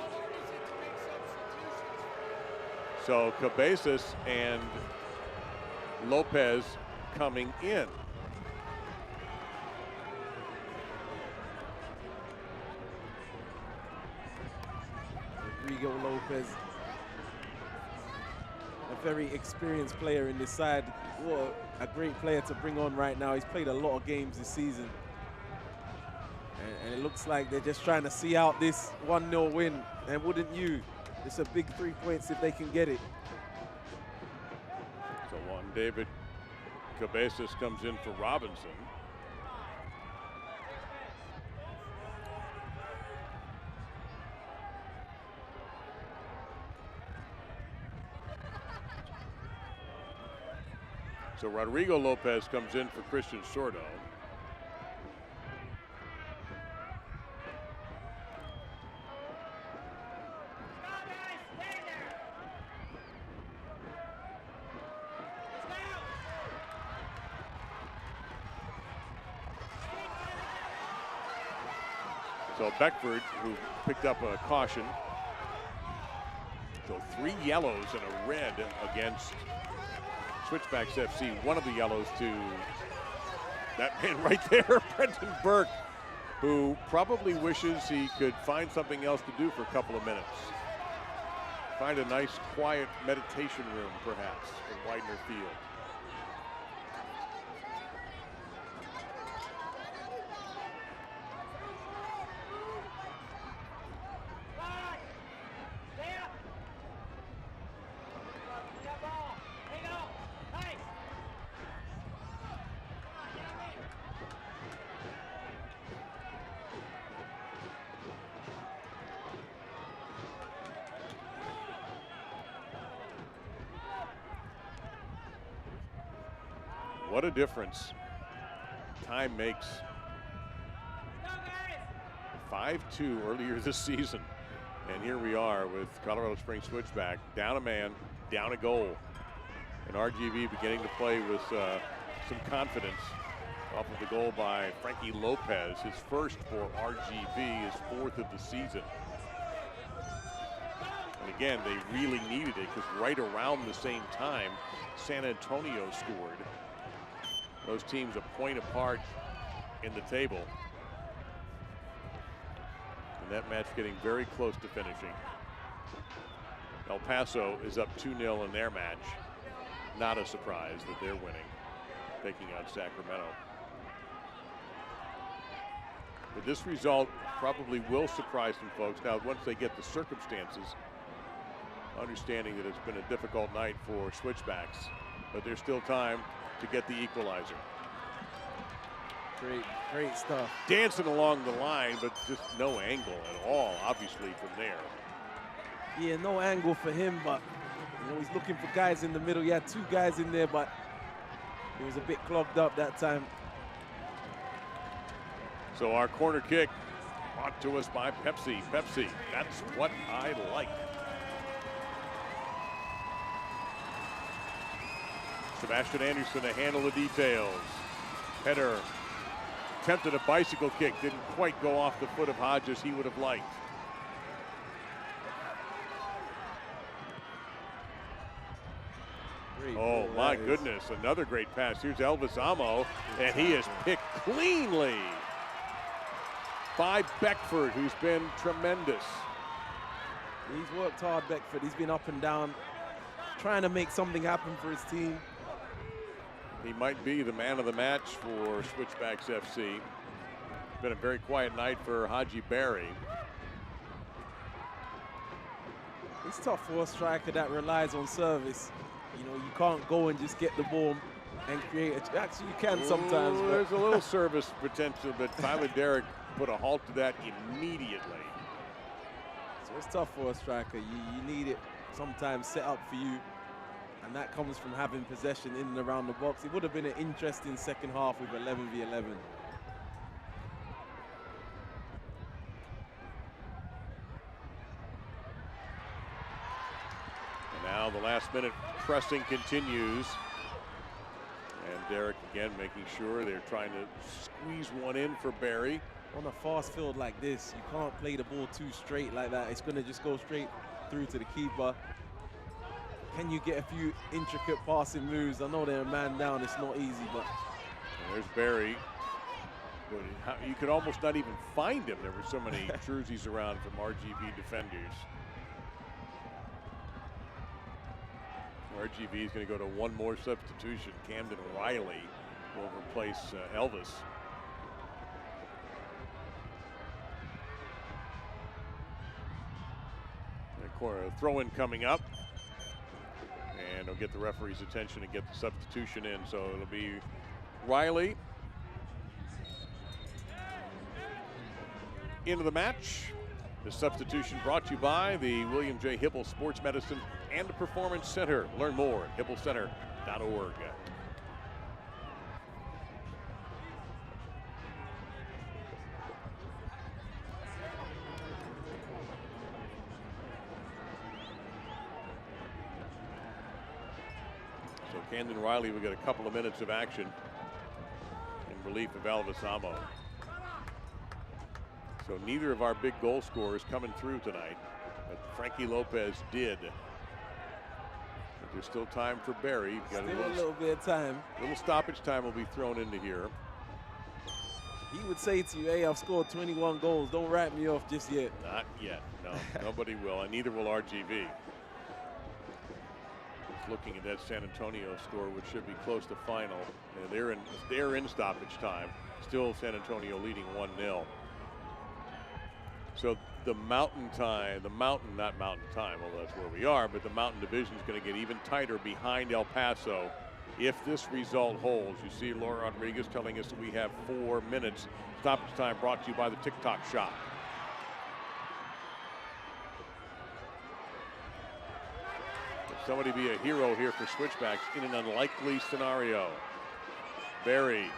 So Cabezas and Lopez coming in. Rodrigo Lopez, a very experienced player in this side. What a great player to bring on right now. He's played a lot of games this season. And it looks like they're just trying to see out this 1-0 win. And wouldn't you? It's a big 3 points if they can get it. So Juan David Cabezas comes in for Robinson. So Rodrigo Lopez comes in for Christian Sordo. So Beckford, who picked up a caution. So 3 yellows and a red against Switchbacks FC. One of the yellows to that man right there, Brendan Burke, who probably wishes he could find something else to do for a couple of minutes. Find a nice, quiet meditation room, perhaps, in Widener Field. What a difference time makes. 5-2 earlier this season. And here we are with Colorado Springs Switchback, down a man, down a goal. And RGV beginning to play with some confidence off of the goal by Frankie Lopez. His first for RGV, his 4th of the season. And again, they really needed it because right around the same time, San Antonio scored. Those teams a point apart in the table. And that match getting very close to finishing. El Paso is up 2-0 in their match. Not a surprise that they're winning, taking on Sacramento. But this result probably will surprise some folks. Now, once they get the circumstances, understanding that it's been a difficult night for Switchbacks, but there's still time to get the equalizer. Great stuff. Dancing along the line, but just no angle at all, obviously, from there. Yeah, no angle for him, but you know, he's looking for guys in the middle. He had 2 guys in there, but it was a bit clogged up that time. So our corner kick brought to us by Pepsi. Pepsi, that's what I like. Sebastian Anderson to handle the details. Header attempted a bicycle kick, didn't quite go off the foot of Hodges he would have liked. Oh my goodness, another great pass. Here's Elvis Amo, and he is picked cleanly by Beckford, who's been tremendous. He's worked hard, Beckford. He's been up and down, trying to make something happen for his team. He might be the man of the match for Switchbacks FC. It's been a very quiet night for Haji Berry. It's tough for a striker that relies on service. You know, you can't go and just get the ball and create it. Actually, you can sometimes. Ooh, there's a little service potential, but Tyler Derrick put a halt to that immediately. So it's tough for a striker. You need it sometimes set up for you. And that comes from having possession in and around the box. It would have been an interesting second half with 11v11. And now the last minute pressing continues. And Derrick again making sure they're trying to squeeze one in for Barry. On a fast field like this, you can't play the ball too straight like that. It's going to just go straight through to the keeper. Can you get a few intricate passing moves? I know they're a man down, it's not easy, but. And there's Barry. You could almost not even find him. There were so many jerseys around from RGV defenders. RGV is going to go to one more substitution. Camden Riley will replace Elvis. A throw-in coming up. And it'll get the referee's attention and get the substitution in. So it'll be Riley into the match. The substitution brought to you by the William J. Hibble Sports Medicine and Performance Center. Learn more at hibblecenter.org. So Camden Riley will get a couple of minutes of action in relief of Elvis Amo. So neither of our big goal scorers coming through tonight, but Frankie Lopez did. But there's still time for Barry. Got a little bit of time. Little stoppage time will be thrown into here. He would say to you, hey, I've scored 21 goals. Don't write me off just yet. Not yet, no. Nobody will, and neither will RGV. Just looking at that San Antonio score, which should be close to final. And they're in stoppage time. Still San Antonio leading 1-0. So the mountain time, not mountain time, although that's where we are, but the mountain division is going to get even tighter behind El Paso if this result holds. You see Laura Rodriguez telling us that we have 4 minutes. Stoppage time brought to you by the TikTok shop. If somebody be a hero here for Switchbacks in an unlikely scenario. Barry.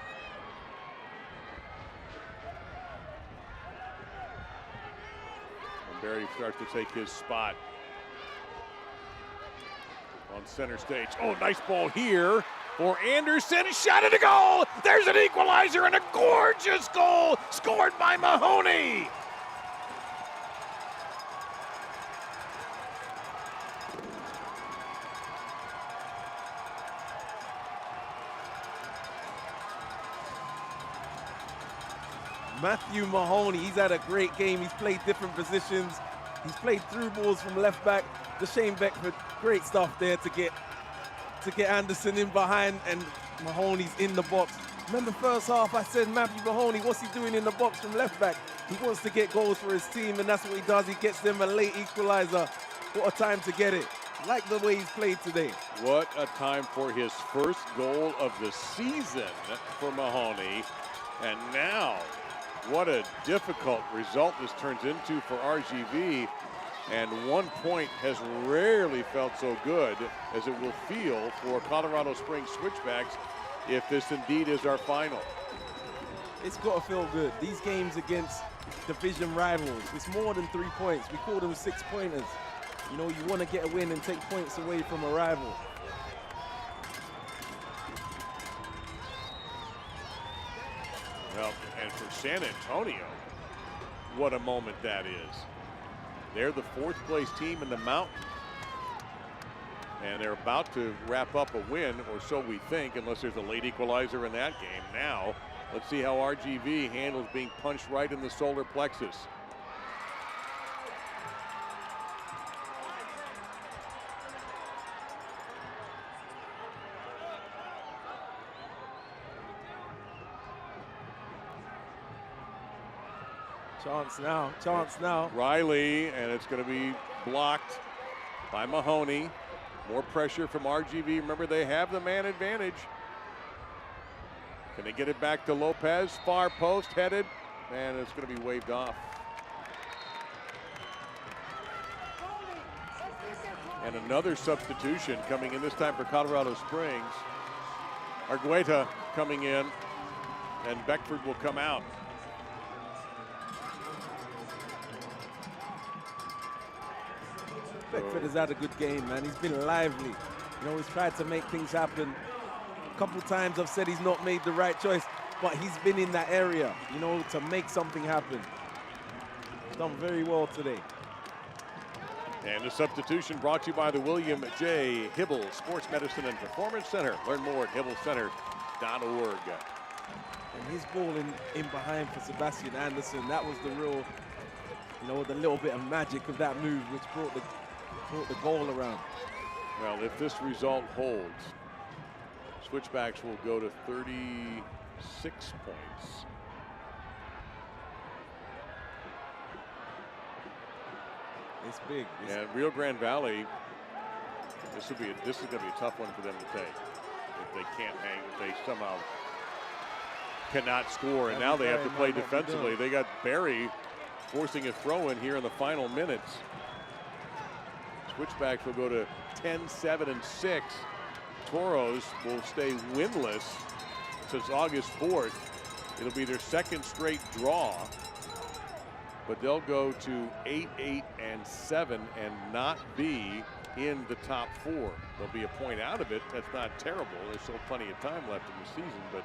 Barry starts to take his spot on center stage. Oh, nice ball here for Anderson. Shot at a goal. There's an equalizer and a gorgeous goal scored by Mahoney. Matthew Mahoney, he's had a great game. He's played different positions. He's played through balls from left back. Shane Beckford, great stuff there to get Anderson in behind, and Mahoney's in the box. Remember first half I said Matthew Mahoney, what's he doing in the box from left back? He wants to get goals for his team, and that's what he does. He gets them a late equalizer. What a time to get it. Like the way he's played today. What a time for his first goal of the season for Mahoney. And now, what a difficult result this turns into for RGV. And 1 point has rarely felt so good as it will feel for Colorado Springs Switchbacks if this indeed is our final. It's got to feel good. These games against division rivals, it's more than 3 points. We call them 6-pointers. You know, you want to get a win and take points away from a rival. Well, and for San Antonio, what a moment that is. They're the 4th place team in the mountain. And they're about to wrap up a win, or so we think, unless there's a late equalizer in that game. Now, let's see how RGV handles being punched right in the solar plexus. Chance now, chance now. Riley, and it's going to be blocked by Mahoney. More pressure from RGV. Remember, they have the man advantage. Can they get it back to Lopez? Far post headed, and it's going to be waved off. And another substitution coming in, this time for Colorado Springs. Argueta coming in, and Beckford will come out. Beckford has had a good game, man. He's been lively. You know, he's tried to make things happen. A couple times I've said he's not made the right choice, but he's been in that area, you know, to make something happen. He's done very well today. And the substitution brought to you by the William J. Hibble Sports Medicine and Performance Center. Learn more at hibblecenter.org. And his ball in behind for Sebastian Anderson, that was the real, you know, the little bit of magic of that move, which brought the goal around. Well, if this result holds, Switchbacks will go to 36 points. It's big. And Rio Grande Valley, this is going to be a tough one for them to take. If they can't hang, if they somehow cannot score, and now they have to play defensively. They got Barry forcing a throw in here in the final minutes. Switchbacks will go to 10-7-6. Toros will stay winless since August 4th. It'll be their second straight draw, but they'll go to 8-8-7 and not be in the top 4. There'll be a point out of it. That's not terrible. There's still plenty of time left in the season, but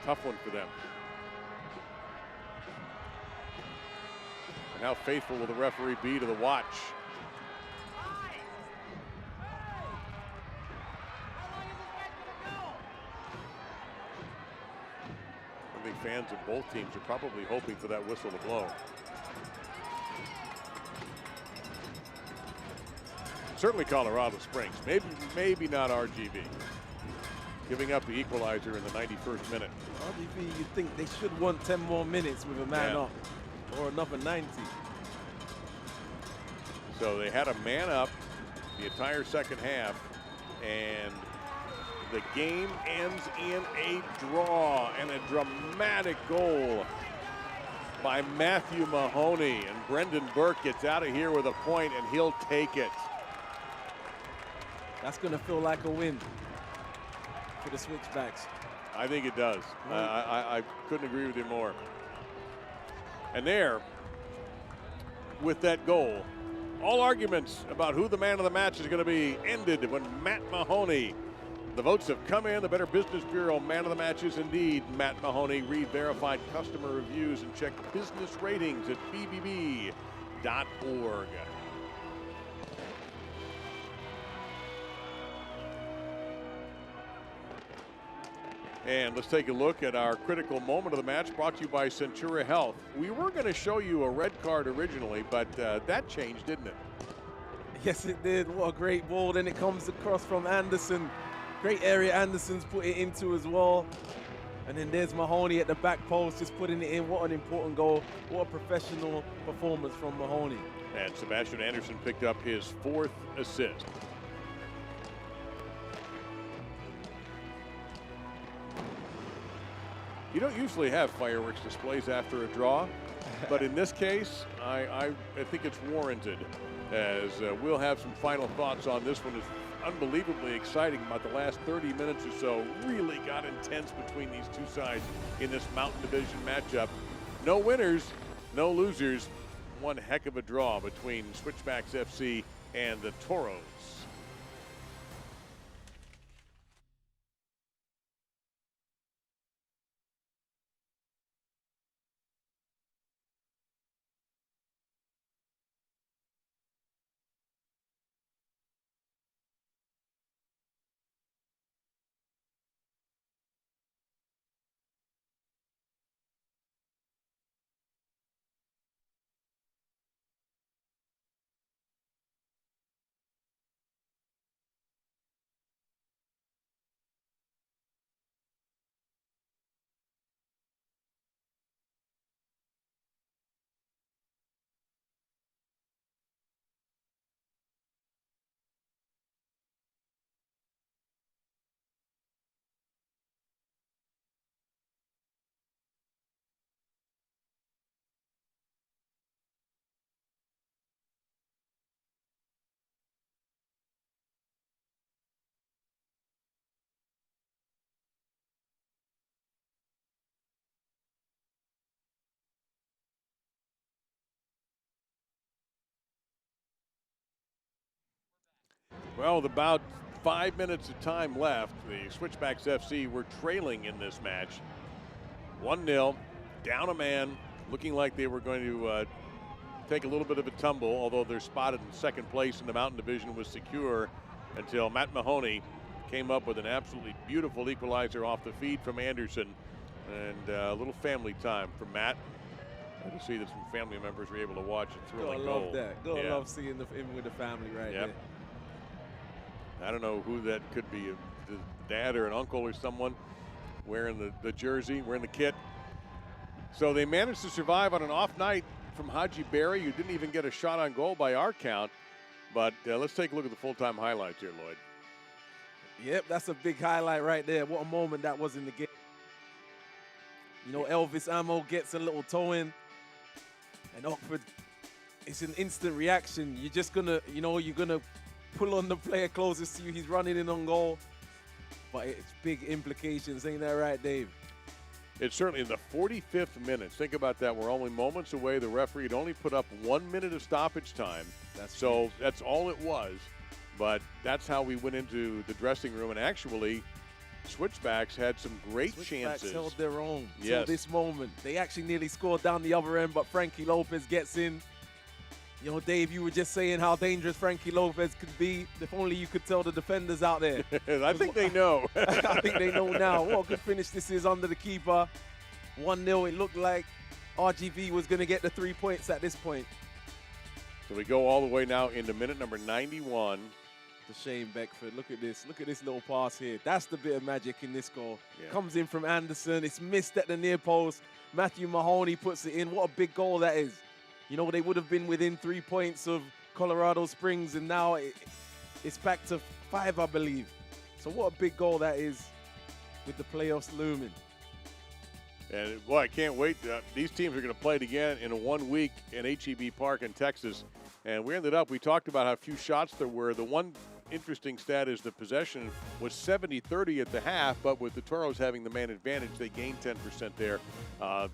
tough one for them. And how faithful will the referee be to the watch? I think fans of both teams are probably hoping for that whistle to blow. Certainly Colorado Springs, maybe not RGV. Giving up the equalizer in the 91st minute. RGV, you'd think they should want 10 more minutes with a man up, or another 90. So they had a man up the entire second half, and the game ends in a draw, and a dramatic goal by Matthew Mahoney. And Brendan Burke gets out of here with a point, and he'll take it. That's going to feel like a win for the Switchbacks. I think it does. I couldn't agree with you more. And there, with that goal, all arguments about who the man of the match is going to be ended when Matt Mahoney. The votes have come in. The Better Business Bureau man of the match is indeed Matt Mahoney. Read verified customer reviews and check business ratings at bbb.org. And let's take a look at our critical moment of the match, brought to you by Centura Health. We were going to show you a red card originally, but that changed, didn't it? Yes, it did. What a great ball. Then it comes across from Anderson. Great area Anderson's put it into as well. And then there's Mahoney at the back post, just putting it in. What an important goal. What a professional performance from Mahoney. And Sebastian Anderson picked up his 4th assist. You don't usually have fireworks displays after a draw, but in this case, I think it's warranted, as we'll have some final thoughts on this one. It's unbelievably exciting. About the last 30 minutes or so really got intense between these two sides in this Mountain Division matchup. No winners, no losers. One heck of a draw between Switchbacks FC and the Toros. Well, with about 5 minutes of time left, the Switchbacks FC were trailing in this match. 1-0, down a man, looking like they were going to take a little bit of a tumble, although they're spotted in second place in the Mountain Division was secure until Matt Mahoney came up with an absolutely beautiful equalizer off the feed from Anderson. And a little family time from Matt. Good to see that some family members were able to watch a thrilling goal. Love that. Gotta love seeing him with the family right there. I don't know who that could be, a dad or an uncle or someone wearing the jersey, wearing the kit. So they managed to survive on an off night from Haji Berry, who didn't even get a shot on goal by our count. But let's take a look at the full-time highlights here, Lloyd. Yep, that's a big highlight right there. What a moment that was in the game. You know, Elvis Ammo gets a little toe in, and Oxford, it's an instant reaction. You're just gonna, you're gonna pull on the player closest to you. He's running in on goal, but it's big implications, ain't that right, Dave? It's certainly in the 45th minute. Think about that. We're only moments away. The referee had only put up 1 minute of stoppage time. That's all it was. But that's how we went into the dressing room. And actually, Switchbacks had some great chances. Switchbacks held their own till this moment. They actually nearly scored down the other end, but Frankie Lopez gets in. You know, Dave, you were just saying how dangerous Frankie Lopez could be. If only you could tell the defenders out there. I think they know. I think they know now. What a good finish this is under the keeper. 1-0. It looked like RGV was going to get the 3 points at this point. So we go all the way now into minute number 91. To Shane Beckford. Look at this. Look at this little pass here. That's the bit of magic in this goal. Yeah. Comes in from Anderson. It's missed at the near post. Matthew Mahoney puts it in. What a big goal that is. You know, they would have been within 3 points of Colorado Springs, and now it's back to 5, I believe. So what a big goal that is with the playoffs looming. And, boy, I can't wait. These teams are going to play it again in 1 week in HEB Park in Texas. And we talked about how few shots there were. The one interesting stat is the possession was 70-30 at the half, but with the Toros having the man advantage, they gained 10% there.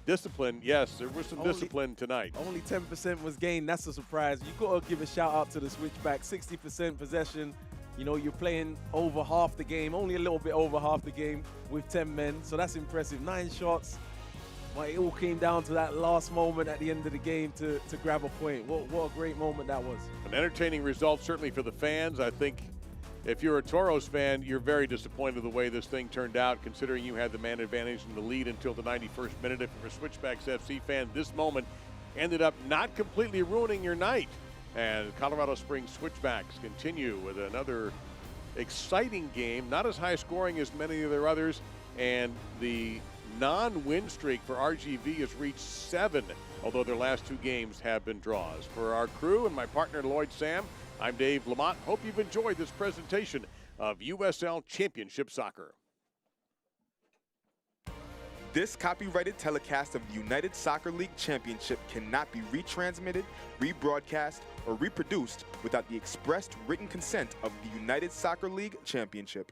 Discipline, yes, there was some discipline tonight. Only 10% was gained. That's a surprise. You got to give a shout out to the Switchback. 60% possession. You know, you're playing over half the game, only a little bit over half the game with 10 men. So that's impressive. 9 shots. But it all came down to that last moment at the end of the game to grab a point. What a great moment that was. An entertaining result, certainly for the fans. I think if you're a Toros fan, you're very disappointed with the way this thing turned out, considering you had the man advantage in the lead until the 91st minute. If you're a Switchbacks FC fan, this moment ended up not completely ruining your night. And Colorado Springs Switchbacks continue with another exciting game, not as high scoring as many of their others, and the non-win streak for RGV has reached 7, although their last 2 games have been draws. For our crew and my partner Lloyd Sam, I'm Dave Lamont. Hope you've enjoyed this presentation of USL Championship Soccer. This copyrighted telecast of the United Soccer League Championship cannot be retransmitted, rebroadcast, or reproduced without the expressed written consent of the United Soccer League Championship.